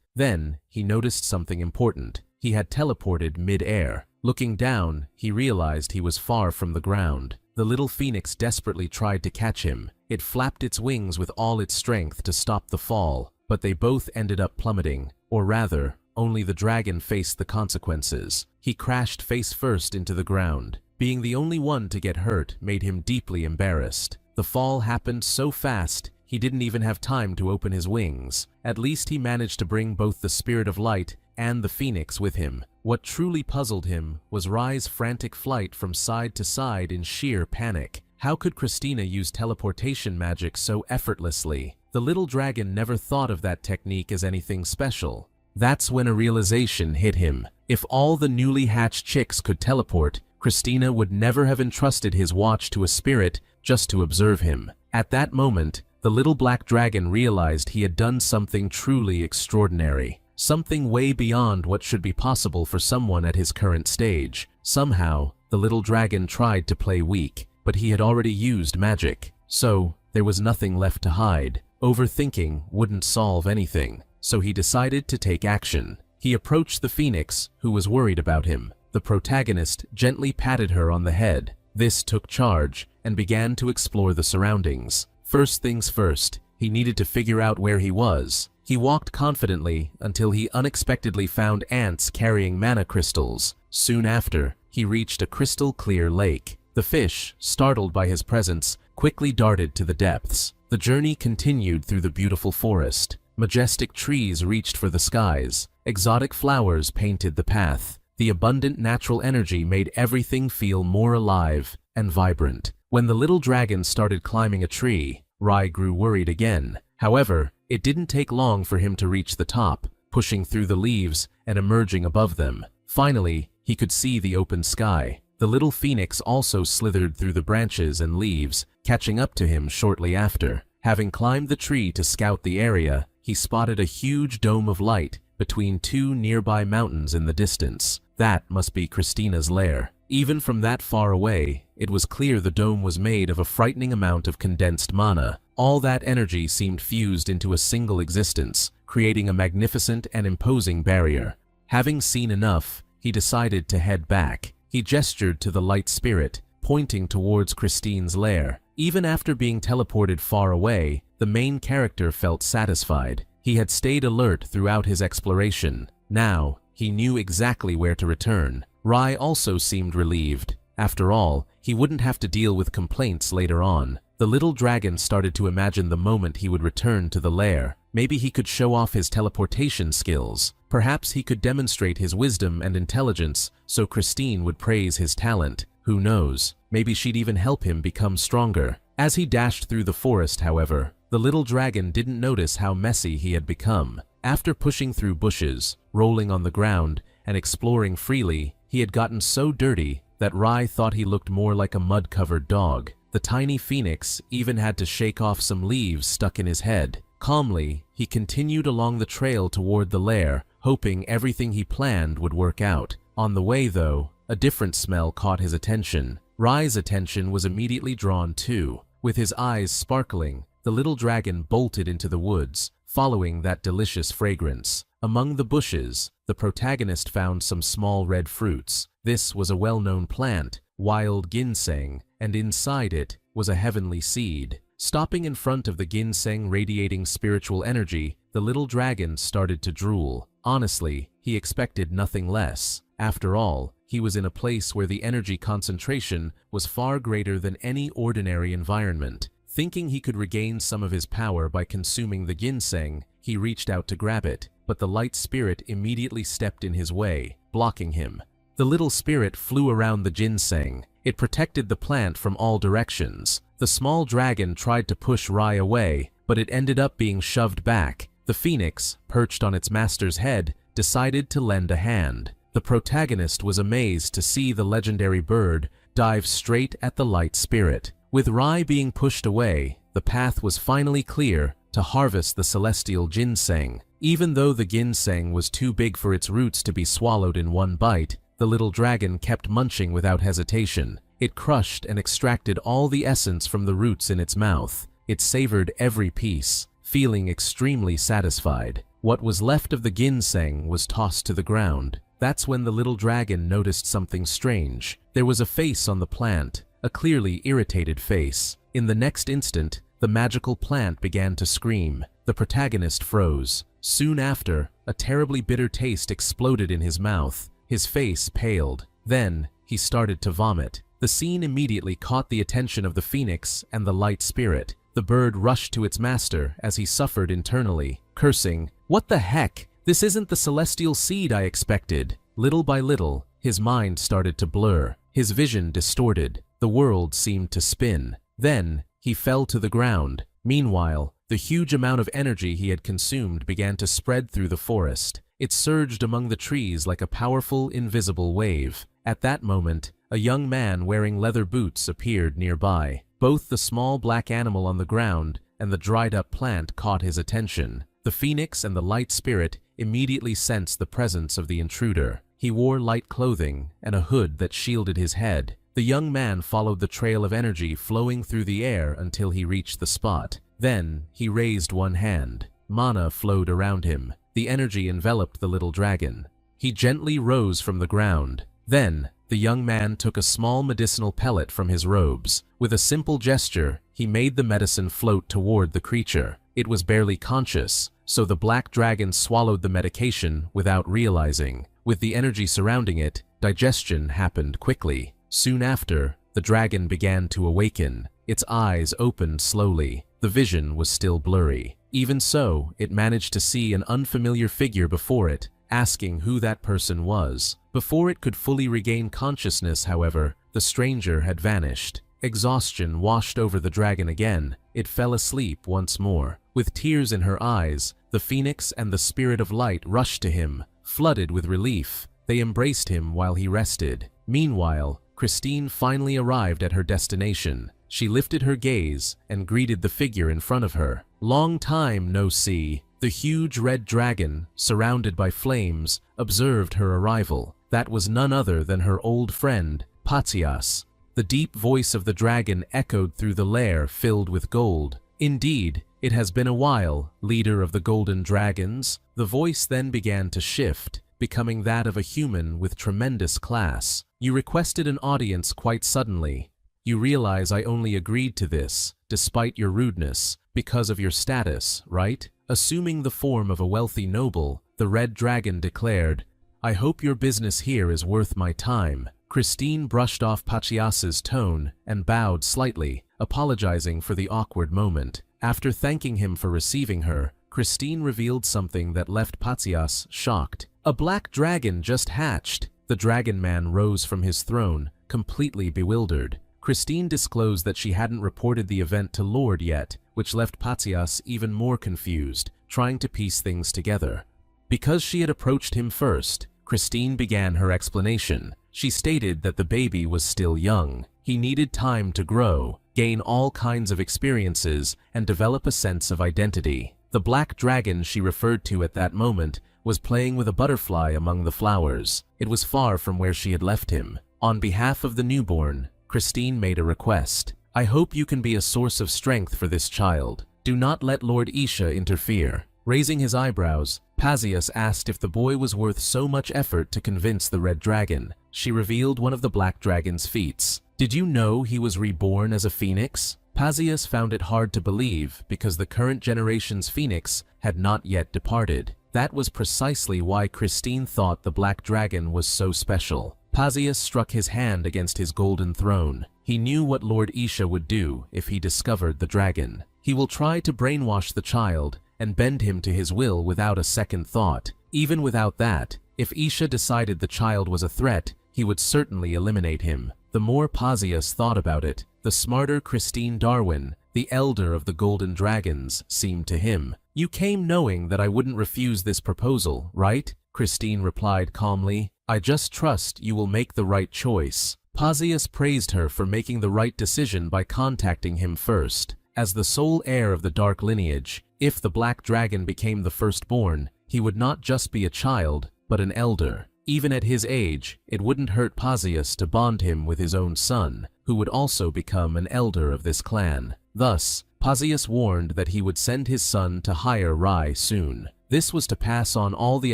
Then, he noticed something important. He had teleported mid-air. Looking down, he realized he was far from the ground. The little phoenix desperately tried to catch him. It flapped its wings with all its strength to stop the fall, but they both ended up plummeting. Or rather, only the dragon faced the consequences. He crashed face first into the ground. Being the only one to get hurt made him deeply embarrassed. The fall happened so fast, he didn't even have time to open his wings. At least he managed to bring both the spirit of light and the phoenix with him. What truly puzzled him was Rai's frantic flight from side to side in sheer panic. How could Christina use teleportation magic so effortlessly? The little dragon never thought of that technique as anything special. That's when a realization hit him. If all the newly hatched chicks could teleport, Christina would never have entrusted his watch to a spirit just to observe him. At that moment, the little black dragon realized he had done something truly extraordinary. Something way beyond what should be possible for someone at his current stage. Somehow, the little dragon tried to play weak, but he had already used magic. So, there was nothing left to hide. Overthinking wouldn't solve anything, so he decided to take action. He approached the phoenix, who was worried about him. The protagonist gently patted her on the head. This took charge and began to explore the surroundings. First things first, he needed to figure out where he was. He walked confidently until he unexpectedly found ants carrying mana crystals. Soon after, he reached a crystal-clear lake. The fish, startled by his presence, quickly darted to the depths. The journey continued through the beautiful forest. Majestic trees reached for the skies. Exotic flowers painted the path. The abundant natural energy made everything feel more alive and vibrant. When the little dragon started climbing a tree, Rai grew worried again. However, it didn't take long for him to reach the top, pushing through the leaves and emerging above them. Finally, he could see the open sky. The little phoenix also slithered through the branches and leaves, catching up to him shortly after. Having climbed the tree to scout the area, he spotted a huge dome of light between two nearby mountains in the distance. That must be Christina's lair. Even from that far away, it was clear the dome was made of a frightening amount of condensed mana. All that energy seemed fused into a single existence, creating a magnificent and imposing barrier. Having seen enough, he decided to head back. He gestured to the light spirit, pointing towards Christine's lair. Even after being teleported far away, the main character felt satisfied. He had stayed alert throughout his exploration. Now, he knew exactly where to return. Rai also seemed relieved. After all, he wouldn't have to deal with complaints later on. The little dragon started to imagine the moment he would return to the lair. Maybe he could show off his teleportation skills. Perhaps he could demonstrate his wisdom and intelligence so Christine would praise his talent. Who knows? Maybe she'd even help him become stronger. As he dashed through the forest, however, the little dragon didn't notice how messy he had become. After pushing through bushes, rolling on the ground, and exploring freely, he had gotten so dirty that Rai thought he looked more like a mud-covered dog. The tiny phoenix even had to shake off some leaves stuck in his head. Calmly, he continued along the trail toward the lair, hoping everything he planned would work out. On the way, though, a different smell caught his attention. Rai's attention was immediately drawn too. With his eyes sparkling, the little dragon bolted into the woods, following that delicious fragrance. Among the bushes, the protagonist found some small red fruits. This was a well-known plant, wild ginseng, and inside it was a heavenly seed. Stopping in front of the ginseng radiating spiritual energy, the little dragon started to drool. Honestly, he expected nothing less. After all, he was in a place where the energy concentration was far greater than any ordinary environment. Thinking he could regain some of his power by consuming the ginseng, he reached out to grab it, but the light spirit immediately stepped in his way, blocking him. The little spirit flew around the ginseng. It protected the plant from all directions. The small dragon tried to push Rai away, but it ended up being shoved back. The phoenix, perched on its master's head, decided to lend a hand. The protagonist was amazed to see the legendary bird dive straight at the light spirit. With Rai being pushed away, the path was finally clear to harvest the celestial ginseng. Even though the ginseng was too big for its roots to be swallowed in one bite, the little dragon kept munching without hesitation. It crushed and extracted all the essence from the roots in its mouth. It savored every piece, feeling extremely satisfied. What was left of the ginseng was tossed to the ground. That's when the little dragon noticed something strange. There was a face on the plant, a clearly irritated face. In the next instant, the magical plant began to scream. The protagonist froze. Soon after, a terribly bitter taste exploded in his mouth. His face paled. Then, he started to vomit. The scene immediately caught the attention of the phoenix and the light spirit. The bird rushed to its master as he suffered internally, cursing, "What the heck? This isn't the celestial seed I expected." Little by little, his mind started to blur. His vision distorted. The world seemed to spin. Then, he fell to the ground. Meanwhile, the huge amount of energy he had consumed began to spread through the forest. It surged among the trees like a powerful, invisible wave. At that moment, a young man wearing leather boots appeared nearby. Both the small black animal on the ground and the dried-up plant caught his attention. The phoenix and the light spirit immediately sensed the presence of the intruder. He wore light clothing and a hood that shielded his head. The young man followed the trail of energy flowing through the air until he reached the spot. Then, he raised one hand. Mana flowed around him. The energy enveloped the little dragon. He gently rose from the ground. Then, the young man took a small medicinal pellet from his robes. With a simple gesture, he made the medicine float toward the creature. It was barely conscious, so the black dragon swallowed the medication without realizing. With the energy surrounding it, digestion happened quickly. Soon after, the dragon began to awaken. Its eyes opened slowly. The vision was still blurry. Even so, it managed to see an unfamiliar figure before it, asking who that person was. Before it could fully regain consciousness, however, the stranger had vanished. Exhaustion washed over the dragon again. It fell asleep once more. With tears in her eyes, the phoenix and the spirit of light rushed to him. Flooded with relief, they embraced him while he rested. Meanwhile, Christine finally arrived at her destination. She lifted her gaze and greeted the figure in front of her. "Long time no see." The huge red dragon, surrounded by flames, observed her arrival. That was none other than her old friend, Patias. The deep voice of the dragon echoed through the lair filled with gold. "Indeed, it has been a while, leader of the golden dragons." The voice then began to shift, becoming that of a human with tremendous class. "You requested an audience quite suddenly. You realize I only agreed to this, despite your rudeness, because of your status, right?" Assuming the form of a wealthy noble, the red dragon declared, "I hope your business here is worth my time." Christine brushed off Pachias's tone and bowed slightly, apologizing for the awkward moment. After thanking him for receiving her, Christine revealed something that left Pachias shocked. "A black dragon just hatched." The dragon man rose from his throne, completely bewildered. Christine disclosed that she hadn't reported the event to Lord yet, which left Patias even more confused, trying to piece things together. Because she had approached him first, Christine began her explanation. She stated that the baby was still young. He needed time to grow. gain all kinds of experiences, and develop a sense of identity. The black dragon she referred to at that moment was playing with a butterfly among the flowers. It was far from where she had left him. On behalf of the newborn, Christine made a request. "I hope you can be a source of strength for this child. Do not let Lord Isha interfere." Raising his eyebrows, Pasius asked if the boy was worth so much effort to convince the red dragon. She revealed one of the black dragon's feats. "Did you know he was reborn as a phoenix?" Pasius found it hard to believe because the current generation's phoenix had not yet departed. That was precisely why Christine thought the black dragon was so special. Pasius struck his hand against his golden throne. He knew what Lord Isha would do if he discovered the dragon. He will try to brainwash the child and bend him to his will without a second thought. Even without that, if Isha decided the child was a threat, he would certainly eliminate him. The more Pasius thought about it, the smarter Christine Darwin, the elder of the Golden Dragons, seemed to him. "You came knowing that I wouldn't refuse this proposal, right?" Christine replied calmly. "I just trust you will make the right choice." Pasius praised her for making the right decision by contacting him first. As the sole heir of the dark lineage, if the black dragon became the firstborn, he would not just be a child, but an elder. Even at his age, it wouldn't hurt Pasius to bond him with his own son, who would also become an elder of this clan. Thus, Pasius warned that he would send his son to hire Rai soon. This was to pass on all the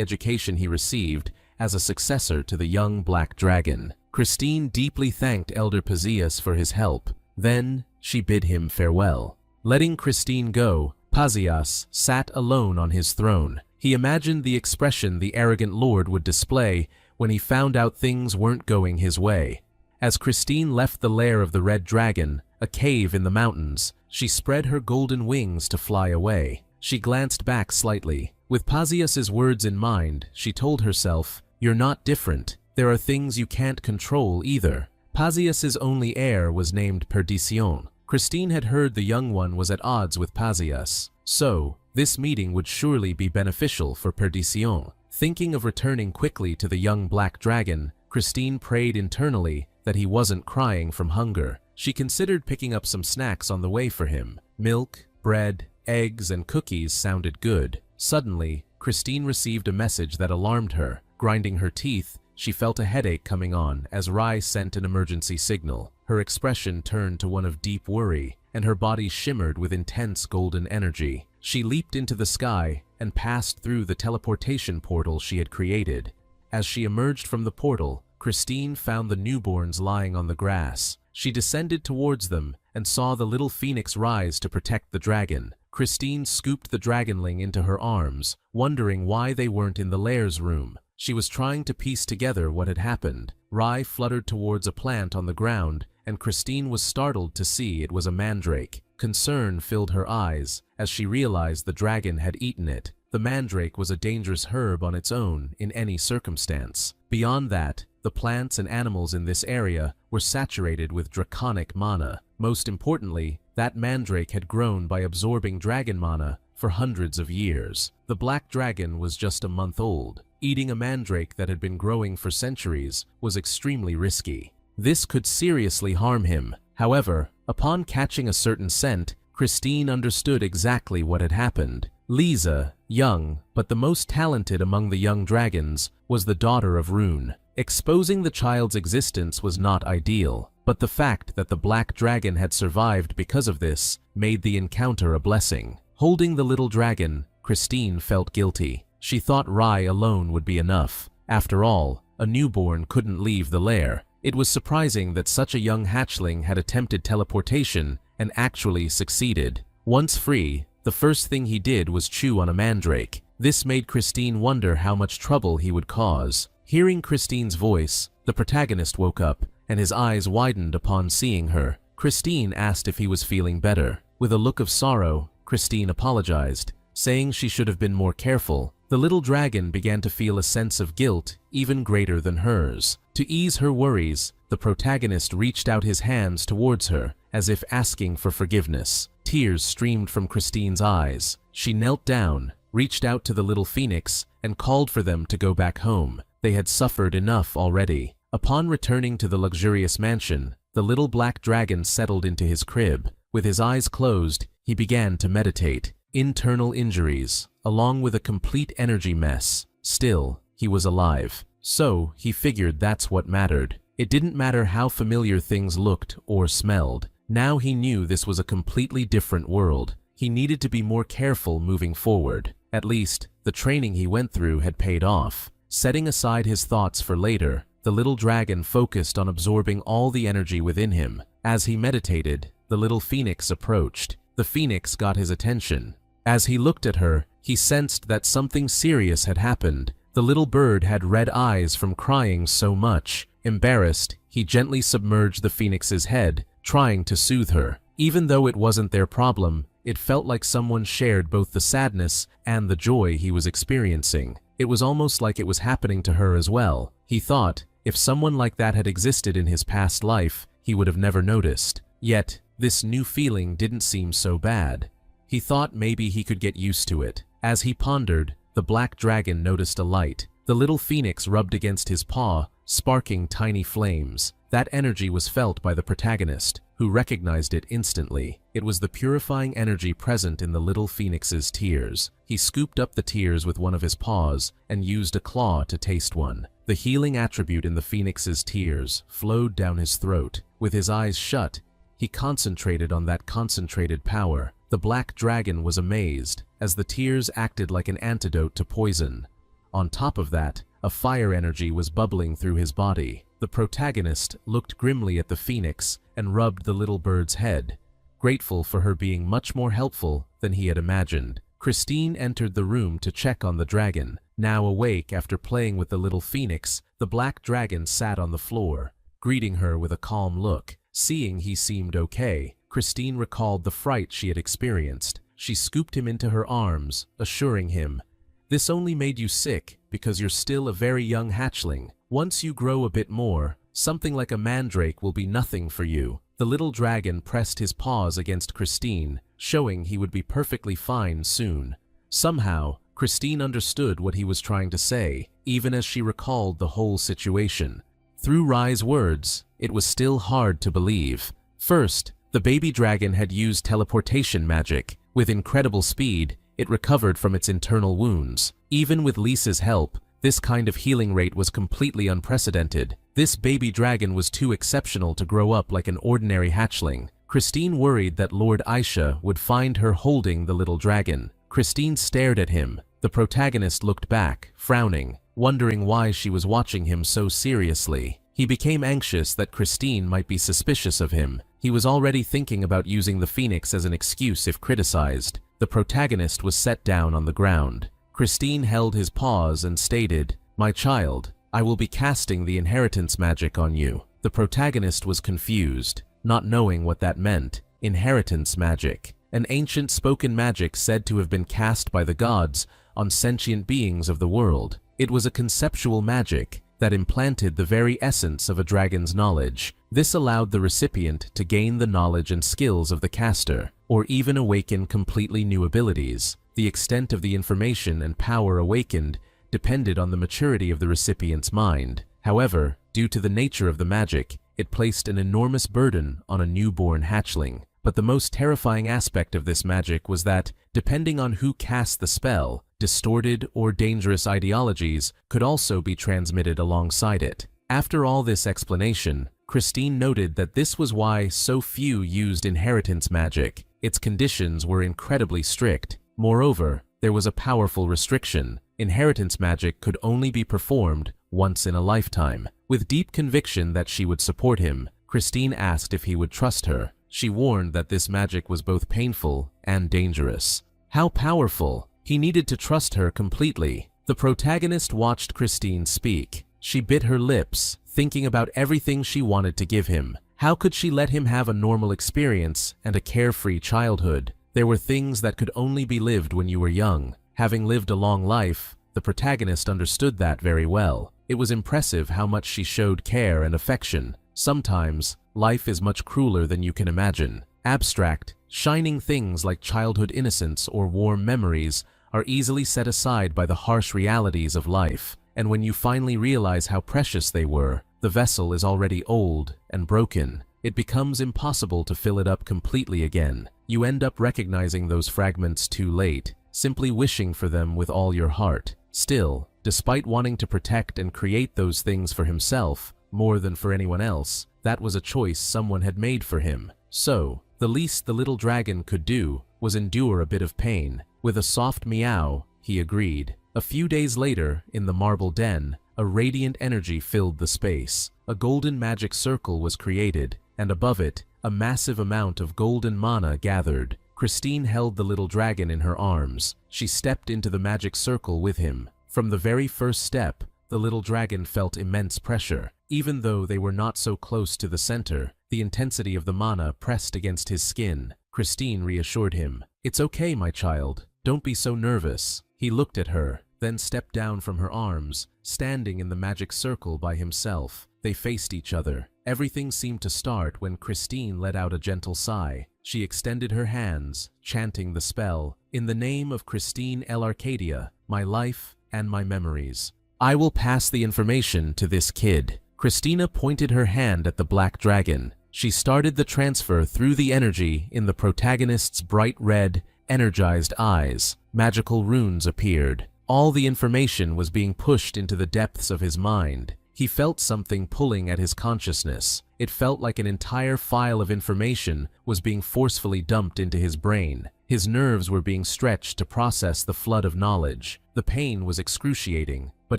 education he received as a successor to the young black dragon. Christine deeply thanked Elder Pasius for his help. Then, she bid him farewell. Letting Christine go, Pasius sat alone on his throne. He imagined the expression the arrogant lord would display when he found out things weren't going his way. As Christine left the lair of the red dragon, a cave in the mountains, she spread her golden wings to fly away. She glanced back slightly. With Pasius's words in mind, she told herself, "You're not different. There are things you can't control either." Pasius's only heir was named Perdition. Christine had heard the young one was at odds with Pasius, so this meeting would surely be beneficial for Perdition. Thinking of returning quickly to the young black dragon, Christine prayed internally that he wasn't crying from hunger. She considered picking up some snacks on the way for him. Milk, bread, eggs, and cookies sounded good. Suddenly, Christine received a message that alarmed her. Grinding her teeth, she felt a headache coming on as Rai sent an emergency signal. Her expression turned to one of deep worry, and her body shimmered with intense golden energy. She leaped into the sky and passed through the teleportation portal she had created. As she emerged from the portal, Christine found the newborns lying on the grass. She descended towards them and saw the little phoenix rise to protect the dragon. Christine scooped the dragonling into her arms, wondering why they weren't in the lair's room. She was trying to piece together what had happened. Rai fluttered towards a plant on the ground, and Christine was startled to see it was a mandrake. Concern filled her eyes as she realized the dragon had eaten it. The mandrake was a dangerous herb on its own in any circumstance. Beyond that, the plants and animals in this area were saturated with draconic mana. Most importantly, that mandrake had grown by absorbing dragon mana for hundreds of years. The black dragon was just a month old. Eating a mandrake that had been growing for centuries was extremely risky. This could seriously harm him. However, upon catching a certain scent, Christine understood exactly what had happened. Lisa, young, but the most talented among the young dragons, was the daughter of Rune. Exposing the child's existence was not ideal, but the fact that the black dragon had survived because of this made the encounter a blessing. Holding the little dragon, Christine felt guilty. She thought Rai alone would be enough. After all, a newborn couldn't leave the lair. It was surprising that such a young hatchling had attempted teleportation and actually succeeded. Once free, the first thing he did was chew on a mandrake. This made Christine wonder how much trouble he would cause. Hearing Christine's voice, the protagonist woke up, and his eyes widened upon seeing her. Christine asked if he was feeling better. With a look of sorrow, Christine apologized, saying she should have been more careful. The little dragon began to feel a sense of guilt even greater than hers. To ease her worries, the protagonist reached out his hands towards her, as if asking for forgiveness. Tears streamed from Christine's eyes. She knelt down, reached out to the little phoenix, and called for them to go back home. They had suffered enough already. Upon returning to the luxurious mansion, the little black dragon settled into his crib. With his eyes closed, he began to meditate. Internal injuries, along with a complete energy mess. Still, he was alive. So, he figured that's what mattered. It didn't matter how familiar things looked or smelled. Now he knew this was a completely different world. He needed to be more careful moving forward. At least, the training he went through had paid off. Setting aside his thoughts for later, the little dragon focused on absorbing all the energy within him. As he meditated, the little phoenix approached. The phoenix got his attention. As he looked at her, he sensed that something serious had happened. The little bird had red eyes from crying so much. Embarrassed, he gently submerged the phoenix's head, trying to soothe her. Even though it wasn't their problem, it felt like someone shared both the sadness and the joy he was experiencing. It was almost like it was happening to her as well. He thought, if someone like that had existed in his past life, he would have never noticed. Yet, this new feeling didn't seem so bad. He thought maybe he could get used to it. As he pondered, the black dragon noticed a light. The little phoenix rubbed against his paw, sparking tiny flames. That energy was felt by the protagonist, who recognized it instantly. It was the purifying energy present in the little phoenix's tears. He scooped up the tears with one of his paws and used a claw to taste one. The healing attribute in the phoenix's tears flowed down his throat. With his eyes shut, he concentrated on that concentrated power. The black dragon was amazed, as the tears acted like an antidote to poison. On top of that, a fire energy was bubbling through his body. The protagonist looked grimly at the phoenix and rubbed the little bird's head, grateful for her being much more helpful than he had imagined. Christine entered the room to check on the dragon. Now awake after playing with the little phoenix, the black dragon sat on the floor, greeting her with a calm look. Seeing he seemed okay, Christine recalled the fright she had experienced. She scooped him into her arms, assuring him, "This only made you sick because you're still a very young hatchling. Once you grow a bit more, something like a mandrake will be nothing for you." The little dragon pressed his paws against Christine, showing he would be perfectly fine soon. Somehow, Christine understood what he was trying to say, even as she recalled the whole situation. Through Rai's words, it was still hard to believe. First, the baby dragon had used teleportation magic. With incredible speed, it recovered from its internal wounds. Even with Lisa's help, this kind of healing rate was completely unprecedented. This baby dragon was too exceptional to grow up like an ordinary hatchling. Christine worried that Lord Aisha would find her holding the little dragon. Christine stared at him. The protagonist looked back, frowning, wondering why she was watching him so seriously. He became anxious that Christine might be suspicious of him. He was already thinking about using the phoenix as an excuse if criticized. The protagonist was set down on the ground. Christine held his paws and stated, "My child, I will be casting the inheritance magic on you." The protagonist was confused, not knowing what that meant. Inheritance magic, an ancient spoken magic said to have been cast by the gods on sentient beings of the world. It was a conceptual magic that implanted the very essence of a dragon's knowledge. This allowed the recipient to gain the knowledge and skills of the caster, or even awaken completely new abilities. The extent of the information and power awakened depended on the maturity of the recipient's mind. However, due to the nature of the magic, it placed an enormous burden on a newborn hatchling. But the most terrifying aspect of this magic was that, depending on who cast the spell, distorted or dangerous ideologies could also be transmitted alongside it. After all this explanation, Christine noted that this was why so few used inheritance magic. Its conditions were incredibly strict. Moreover, there was a powerful restriction. Inheritance magic could only be performed once in a lifetime. With deep conviction that she would support him, Christine asked if he would trust her. She warned that this magic was both painful and dangerous. How powerful! He needed to trust her completely. The protagonist watched Christine speak. She bit her lips, thinking about everything she wanted to give him. How could she let him have a normal experience and a carefree childhood? There were things that could only be lived when you were young. Having lived a long life, the protagonist understood that very well. It was impressive how much she showed care and affection. Sometimes, life is much crueler than you can imagine. Abstract, shining things like childhood innocence or warm memories are easily set aside by the harsh realities of life, and when you finally realize how precious they were, the vessel is already old and broken. it becomes impossible to fill it up completely again. You end up recognizing those fragments too late, simply wishing for them with all your heart. Still, despite wanting to protect and create those things for himself, more than for anyone else, that was a choice someone had made for him. So, the least the little dragon could do was endure a bit of pain. With a soft meow, he agreed. A few days later, in the marble den, a radiant energy filled the space. A golden magic circle was created, and above it, a massive amount of golden mana gathered. Christine held the little dragon in her arms. She stepped into the magic circle with him. From the very first step, the little dragon felt immense pressure. Even though they were not so close to the center, the intensity of the mana pressed against his skin. Christine reassured him. "It's okay, my child. Don't be so nervous." He looked at her, then stepped down from her arms, standing in the magic circle by himself. They faced each other. Everything seemed to start when Christine let out a gentle sigh. She extended her hands, chanting the spell, "In the name of Christine L. Arcadia, my life and my memories. I will pass the information to this kid." Christina pointed her hand at the black dragon. She started the transfer through the energy in the protagonist's bright red, energized eyes. Magical runes appeared. All the information was being pushed into the depths of his mind. He felt something pulling at his consciousness. It felt like an entire file of information was being forcefully dumped into his brain. His nerves were being stretched to process the flood of knowledge. The pain was excruciating, but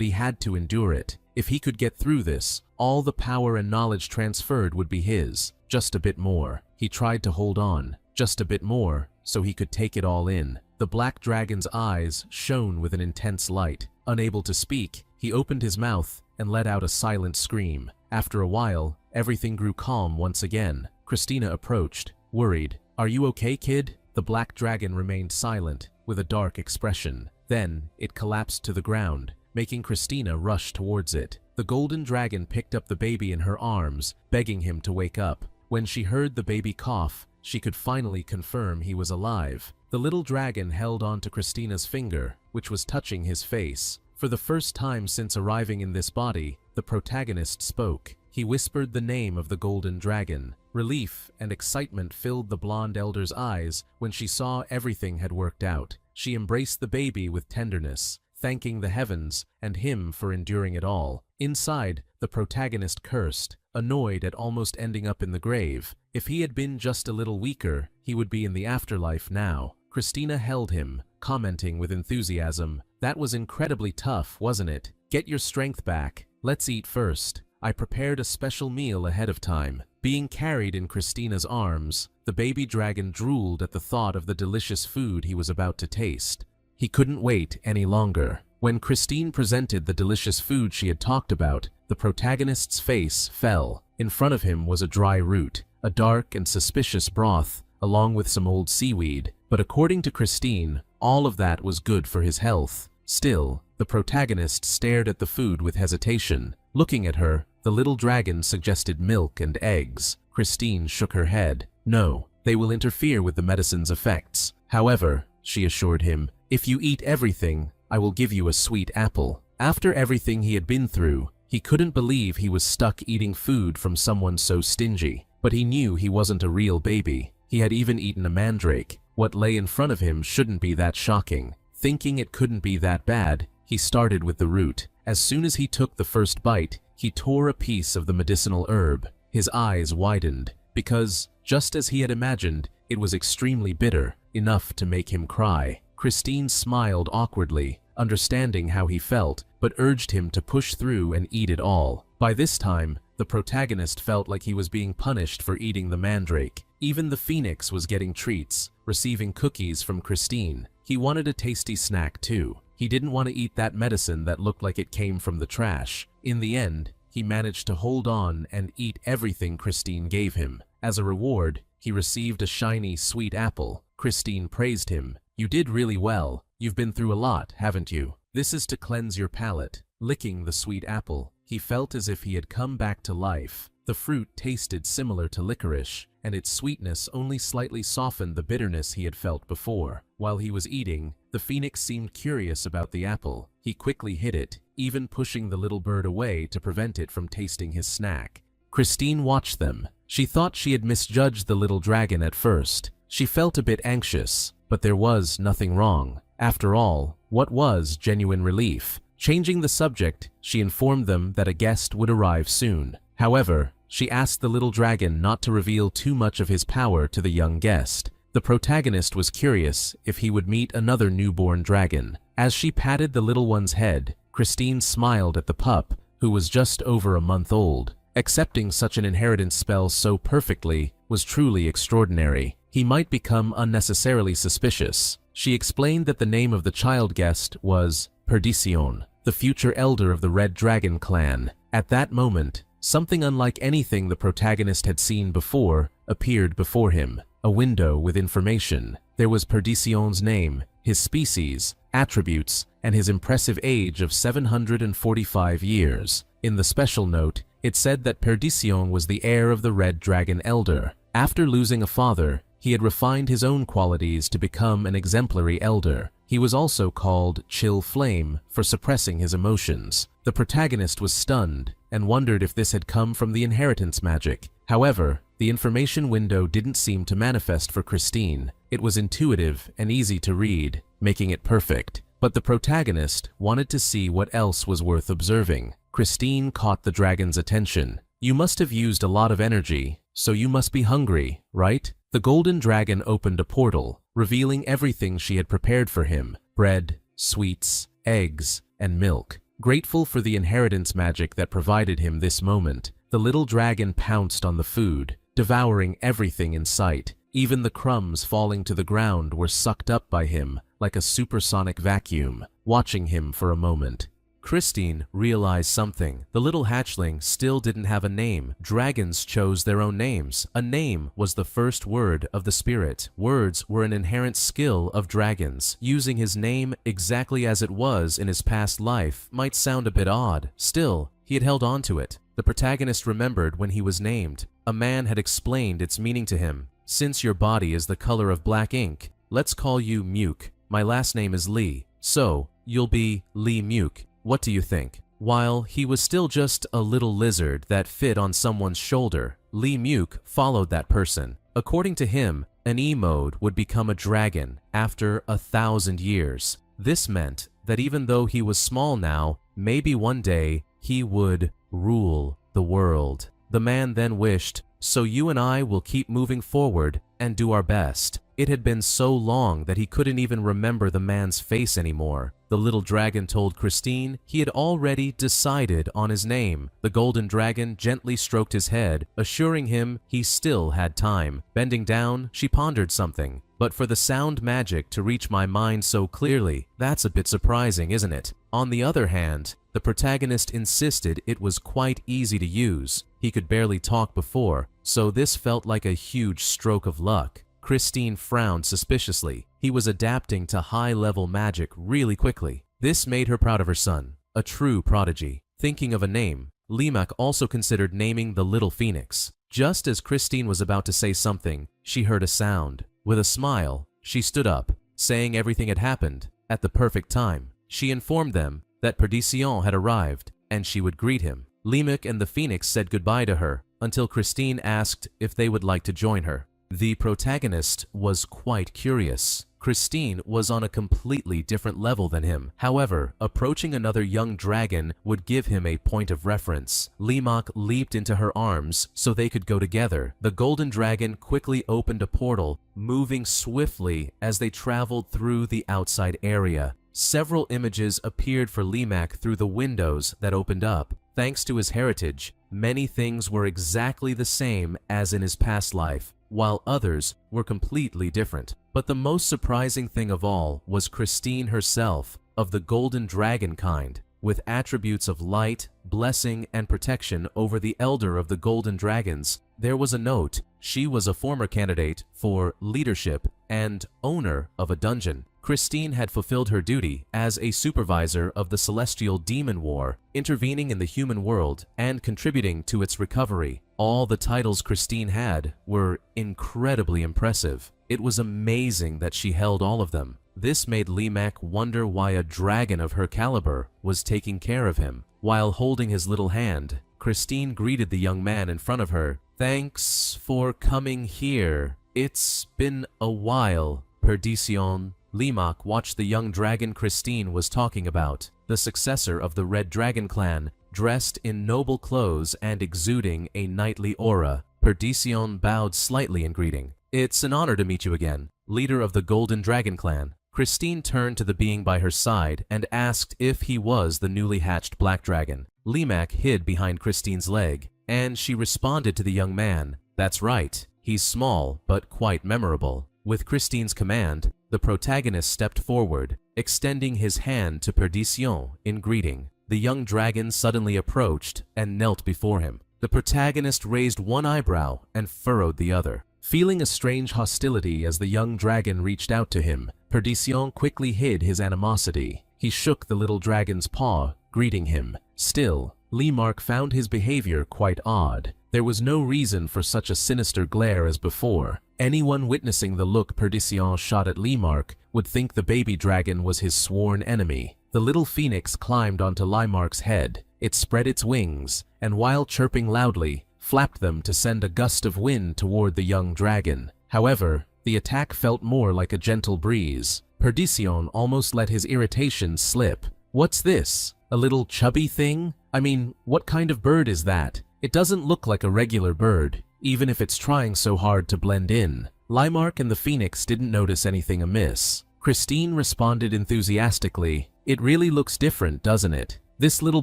he had to endure it. If he could get through this, all the power and knowledge transferred would be his. Just a bit more. He tried to hold on. Just a bit more, so he could take it all in. The black dragon's eyes shone with an intense light. Unable to speak, he opened his mouth and let out a silent scream. After a while, everything grew calm once again. Christina approached, worried. "Are you okay, kid?" The black dragon remained silent, with a dark expression. Then, it collapsed to the ground, making Christina rush towards it. The golden dragon picked up the baby in her arms, begging him to wake up. When she heard the baby cough, she could finally confirm he was alive. The little dragon held on to Christina's finger, which was touching his face. For the first time since arriving in this body, the protagonist spoke. He whispered the name of the golden dragon. Relief and excitement filled the blonde elder's eyes when she saw everything had worked out. She embraced the baby with tenderness, thanking the heavens and him for enduring it all. Inside, the protagonist cursed, annoyed at almost ending up in the grave. If he had been just a little weaker, he would be in the afterlife now. Christina held him, commenting with enthusiasm, "That was incredibly tough, wasn't it? Get your strength back. Let's eat first. I prepared a special meal ahead of time." Being carried in Christina's arms, the baby dragon drooled at the thought of the delicious food he was about to taste. He couldn't wait any longer. When Christine presented the delicious food she had talked about, the protagonist's face fell. In front of him was a dry root, a dark and suspicious broth, along with some old seaweed. But according to Christine, all of that was good for his health. Still, the protagonist stared at the food with hesitation. Looking at her, the little dragon suggested milk and eggs. Christine shook her head. "No, they will interfere with the medicine's effects. However," she assured him, "if you eat everything, I will give you a sweet apple." After everything he had been through, he couldn't believe he was stuck eating food from someone so stingy. But he knew he wasn't a real baby. He had even eaten a mandrake. What lay in front of him shouldn't be that shocking. Thinking it couldn't be that bad, he started with the root. As soon as he took the first bite, he tore a piece of the medicinal herb. His eyes widened, because, just as he had imagined, it was extremely bitter, enough to make him cry. Christine smiled awkwardly, understanding how he felt, but urged him to push through and eat it all. By this time, the protagonist felt like he was being punished for eating the mandrake. Even the phoenix was getting treats, receiving cookies from Christine. He wanted a tasty snack too. He didn't want to eat that medicine that looked like it came from the trash. In the end, he managed to hold on and eat everything Christine gave him. As a reward, he received a shiny, sweet apple. Christine praised him. "You did really well. You've been through a lot, haven't you? This is to cleanse your palate." Licking the sweet apple, he felt as if he had come back to life. The fruit tasted similar to licorice, and its sweetness only slightly softened the bitterness he had felt before. While he was eating, the phoenix seemed curious about the apple. He quickly hid it, even pushing the little bird away to prevent it from tasting his snack. Christine watched them. She thought she had misjudged the little dragon at first. She felt a bit anxious, but there was nothing wrong. After all, what was genuine relief? Changing the subject, she informed them that a guest would arrive soon. However, she asked the little dragon not to reveal too much of his power to the young guest. The protagonist was curious if he would meet another newborn dragon. As she patted the little one's head, Christine smiled at the pup, who was just over a month old. Accepting such an inheritance spell so perfectly was truly extraordinary. He might become unnecessarily suspicious. She explained that the name of the child guest was Perdition, the future elder of the Red Dragon clan. At that moment, something unlike anything the protagonist had seen before appeared before him. A window with information. There was Perdition's name, his species, attributes, and his impressive age of 745 years. In the special note, it said that Perdition was the heir of the Red Dragon Elder. After losing a father, he had refined his own qualities to become an exemplary elder. He was also called Chill Flame for suppressing his emotions. The protagonist was stunned and wondered if this had come from the inheritance magic. However, the information window didn't seem to manifest for Christine. It was intuitive and easy to read, making it perfect. But the protagonist wanted to see what else was worth observing. Christine caught the dragon's attention. "You must have used a lot of energy, so you must be hungry, right?" The golden dragon opened a portal, revealing everything she had prepared for him: bread, sweets, eggs, and milk. Grateful for the inheritance magic that provided him this moment, the little dragon pounced on the food, devouring everything in sight. Even the crumbs falling to the ground were sucked up by him like a supersonic vacuum. Watching him for a moment, Christine realized something. The little hatchling still didn't have a name. Dragons chose their own names. A name was the first word of the spirit. Words were an inherent skill of dragons. Using his name exactly as it was in his past life might sound a bit odd. Still, he had held on to it. The protagonist remembered when he was named. A man had explained its meaning to him. "Since your body is the color of black ink, let's call you Muke. My last name is Lee, so you'll be Lee Muke. What do you think?" While he was still just a little lizard that fit on someone's shoulder, Lee Muke followed that person. According to him, an E-mode would become a dragon after 1,000 years. This meant that even though he was small now, maybe one day he would rule the world. The man then wished, "So you and I will keep moving forward and do our best." It had been so long that he couldn't even remember the man's face anymore. The little dragon told Christine he had already decided on his name. The golden dragon gently stroked his head, assuring him he still had time. Bending down, she pondered something. "But for the sound magic to reach my mind so clearly, that's a bit surprising, isn't it?" On the other hand, the protagonist insisted it was quite easy to use. He could barely talk before, so this felt like a huge stroke of luck. Christine frowned suspiciously. He was adapting to high-level magic really quickly. This made her proud of her son, a true prodigy. Thinking of a name, Limak also considered naming the little phoenix. Just as Christine was about to say something, she heard a sound. With a smile, she stood up, saying everything had happened at the perfect time. She informed them that Perdition had arrived, and she would greet him. Limak and the phoenix said goodbye to her, until Christine asked if they would like to join her. The protagonist was quite curious. Christine was on a completely different level than him. However, approaching another young dragon would give him a point of reference. Limak leaped into her arms so they could go together. The golden dragon quickly opened a portal, moving swiftly as they traveled through the outside area. Several images appeared for Limak through the windows that opened up. Thanks to his heritage, many things were exactly the same as in his past life, while others were completely different. But the most surprising thing of all was Christine herself, of the golden dragon kind, with attributes of light, blessing, and protection over the elder of the golden dragons. There was a note. She was a former candidate for leadership and owner of a dungeon. Christine had fulfilled her duty as a supervisor of the celestial demon war, intervening in the human world and contributing to its recovery. All the titles Christine had were incredibly impressive. It was amazing that she held all of them. This made Limak wonder why a dragon of her caliber was taking care of him. While holding his little hand, Christine greeted the young man in front of her. "Thanks for coming here. It's been a while." Perdition. Limak watched the young dragon Christine was talking about, the successor of the Red Dragon clan, dressed in noble clothes and exuding a knightly aura. Perdition bowed slightly in greeting. "It's an honor to meet you again, leader of the Golden Dragon clan." Christine turned to the being by her side and asked if he was the newly hatched black dragon. Limak hid behind Christine's leg, and she responded to the young man, "That's right, he's small but quite memorable." With Christine's command, the protagonist stepped forward, extending his hand to Perdition in greeting. The young dragon suddenly approached and knelt before him. The protagonist raised one eyebrow and furrowed the other. Feeling a strange hostility as the young dragon reached out to him, Perdition quickly hid his animosity. He shook the little dragon's paw, greeting him. Still, Limak found his behavior quite odd. There was no reason for such a sinister glare as before. Anyone witnessing the look Perdition shot at Limak would think the baby dragon was his sworn enemy. The little phoenix climbed onto Limark's head. It spread its wings, and while chirping loudly, flapped them to send a gust of wind toward the young dragon. However, the attack felt more like a gentle breeze. Perdition almost let his irritation slip. "What's this? A little chubby thing? I mean, what kind of bird is that? It doesn't look like a regular bird, even if it's trying so hard to blend in." Limark and the phoenix didn't notice anything amiss. Christine responded enthusiastically, "It really looks different, doesn't it? This little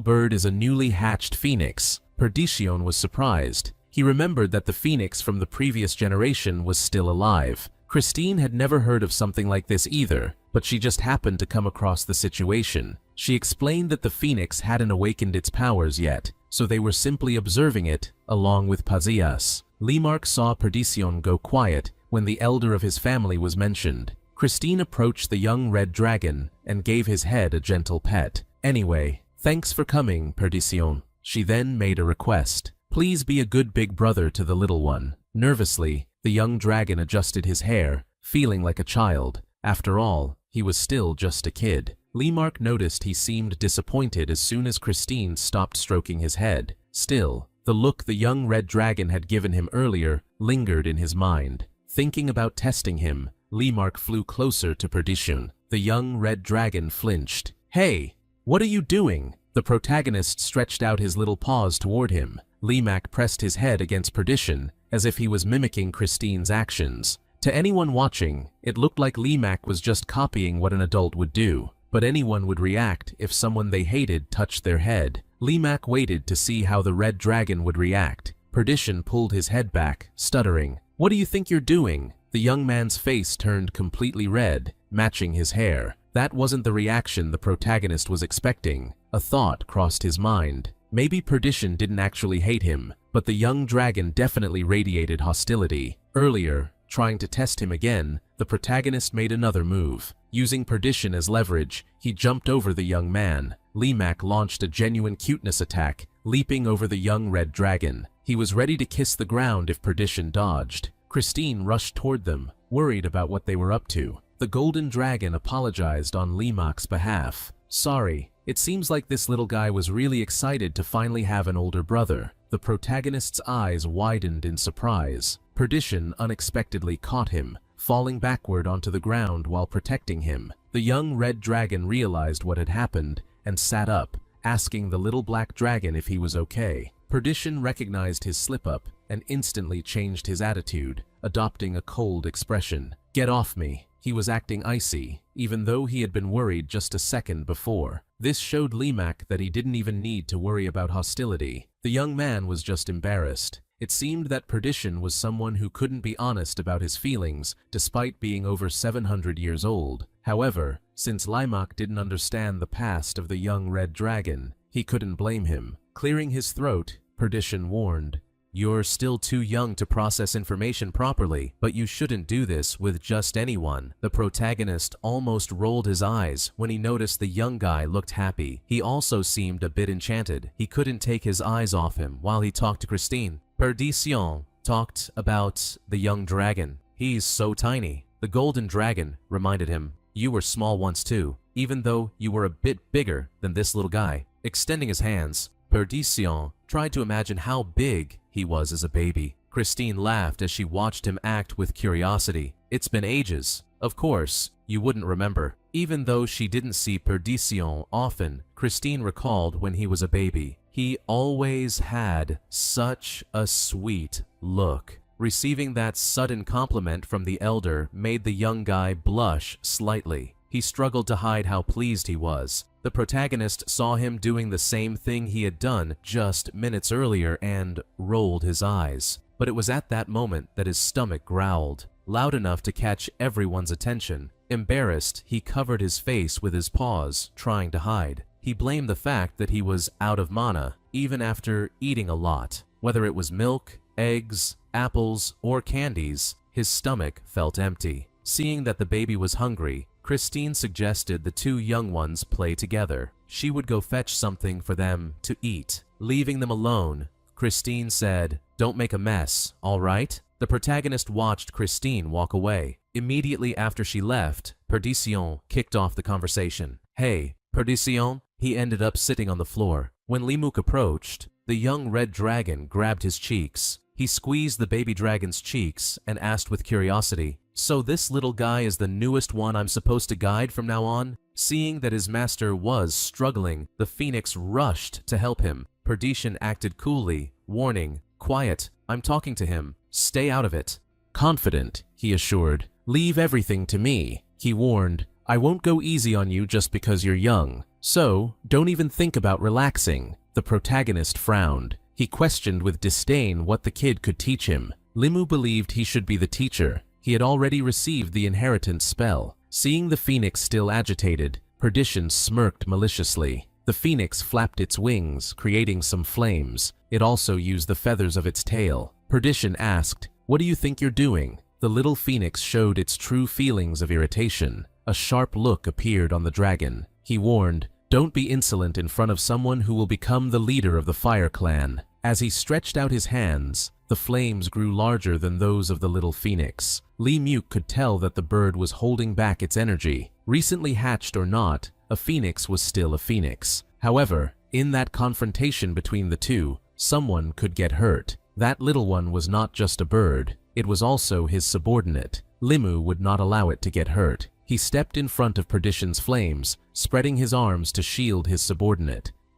bird is a newly hatched phoenix." Perdition was surprised. He remembered that the phoenix from the previous generation was still alive. Christine had never heard of something like this either, but she just happened to come across the situation. She explained that the phoenix hadn't awakened its powers yet, so they were simply observing it, along with Pazias. Limark saw Perdition go quiet when the elder of his family was mentioned. Christine approached the young red dragon and gave his head a gentle pet. "Anyway, thanks for coming, Perdition." She then made a request. "Please be a good big brother to the little one." Nervously, the young dragon adjusted his hair, feeling like a child. After all, he was still just a kid. Limark noticed he seemed disappointed as soon as Christine stopped stroking his head. Still, the look the young red dragon had given him earlier lingered in his mind. Thinking about testing him, Limark flew closer to Perdition. The young red dragon flinched. "Hey, what are you doing?" The protagonist stretched out his little paws toward him. Limak pressed his head against Perdition, as if he was mimicking Christine's actions. To anyone watching, it looked like Limak was just copying what an adult would do, but anyone would react if someone they hated touched their head. Limak waited to see how the red dragon would react. Perdition pulled his head back, stuttering. "What do you think you're doing?" The young man's face turned completely red, matching his hair. That wasn't the reaction the protagonist was expecting. A thought crossed his mind. Maybe Perdition didn't actually hate him, but the young dragon definitely radiated hostility. Earlier, trying to test him again, the protagonist made another move. Using Perdition as leverage, he jumped over the young man. Limak launched a genuine cuteness attack, leaping over the young red dragon. He was ready to kiss the ground if Perdition dodged. Christine rushed toward them, worried about what they were up to. The golden dragon apologized on Limak's behalf. "Sorry, it seems like this little guy was really excited to finally have an older brother." The protagonist's eyes widened in surprise. Perdition unexpectedly caught him, falling backward onto the ground while protecting him. The young red dragon realized what had happened and sat up, asking the little black dragon if he was okay. Perdition recognized his slip-up and instantly changed his attitude, adopting a cold expression. "Get off me." He was acting icy, even though he had been worried just a second before. This showed Limak that he didn't even need to worry about hostility. The young man was just embarrassed. It seemed that Perdition was someone who couldn't be honest about his feelings, despite being over 700 years old. However, since Limak didn't understand the past of the young red dragon, he couldn't blame him. Clearing his throat, Perdition warned, "You're still too young to process information properly, but you shouldn't do this with just anyone." The protagonist almost rolled his eyes when he noticed the young guy looked happy. He also seemed a bit enchanted. He couldn't take his eyes off him while he talked to Christine. Perdition talked about the young dragon. "He's so tiny." The golden dragon reminded him, "You were small once too, even though you were a bit bigger than this little guy." Extending his hands, Perdition tried to imagine how big he was as a baby. Christine laughed as she watched him act with curiosity. It's been ages. Of course, you wouldn't remember. Even though she didn't see Perdition often, Christine recalled when he was a baby. He always had such a sweet look. Receiving that sudden compliment from the elder made the young guy blush slightly. He struggled to hide how pleased he was. The protagonist saw him doing the same thing he had done just minutes earlier and rolled his eyes. But it was at that moment that his stomach growled, loud enough to catch everyone's attention. Embarrassed, he covered his face with his paws, trying to hide. He blamed the fact that he was out of mana, even after eating a lot. Whether it was milk, eggs, apples, or candies, his stomach felt empty. Seeing that the baby was hungry, Christine suggested the two young ones play together. She would go fetch something for them to eat. Leaving them alone, Christine said, "Don't make a mess, all right?" The protagonist watched Christine walk away. Immediately after she left, Perdition kicked off the conversation. "Hey, Perdition." He ended up sitting on the floor. When Limuk approached, the young red dragon grabbed his cheeks. He squeezed the baby dragon's cheeks and asked with curiosity, "So this little guy is the newest one I'm supposed to guide from now on?" Seeing that his master was struggling, the phoenix rushed to help him. Perdition acted coolly, warning, "Quiet, I'm talking to him. Stay out of it." Confident, he assured, "Leave everything to me." He warned, "I won't go easy on you just because you're young. So, don't even think about relaxing." The protagonist frowned. He questioned with disdain what the kid could teach him. Limu believed he should be the teacher. He had already received the inheritance spell. Seeing the phoenix still agitated, Perdition smirked maliciously. The phoenix flapped its wings, creating some flames. It also used the feathers of its tail. Perdition asked, "What do you think you're doing?" The little phoenix showed its true feelings of irritation. A sharp look appeared on the dragon. He warned, "Don't be insolent in front of someone who will become the leader of the Fire Clan." As he stretched out his hands, the flames grew larger than those of the little phoenix. Lee Muk could tell that the bird was holding back its energy. Recently hatched or not, a phoenix was still a phoenix. However, in that confrontation between the two, someone could get hurt. That little one was not just a bird, it was also his subordinate. Limu would not allow it to get hurt. He stepped in front of Perdition's flames, spreading his arms to shield his subordinate.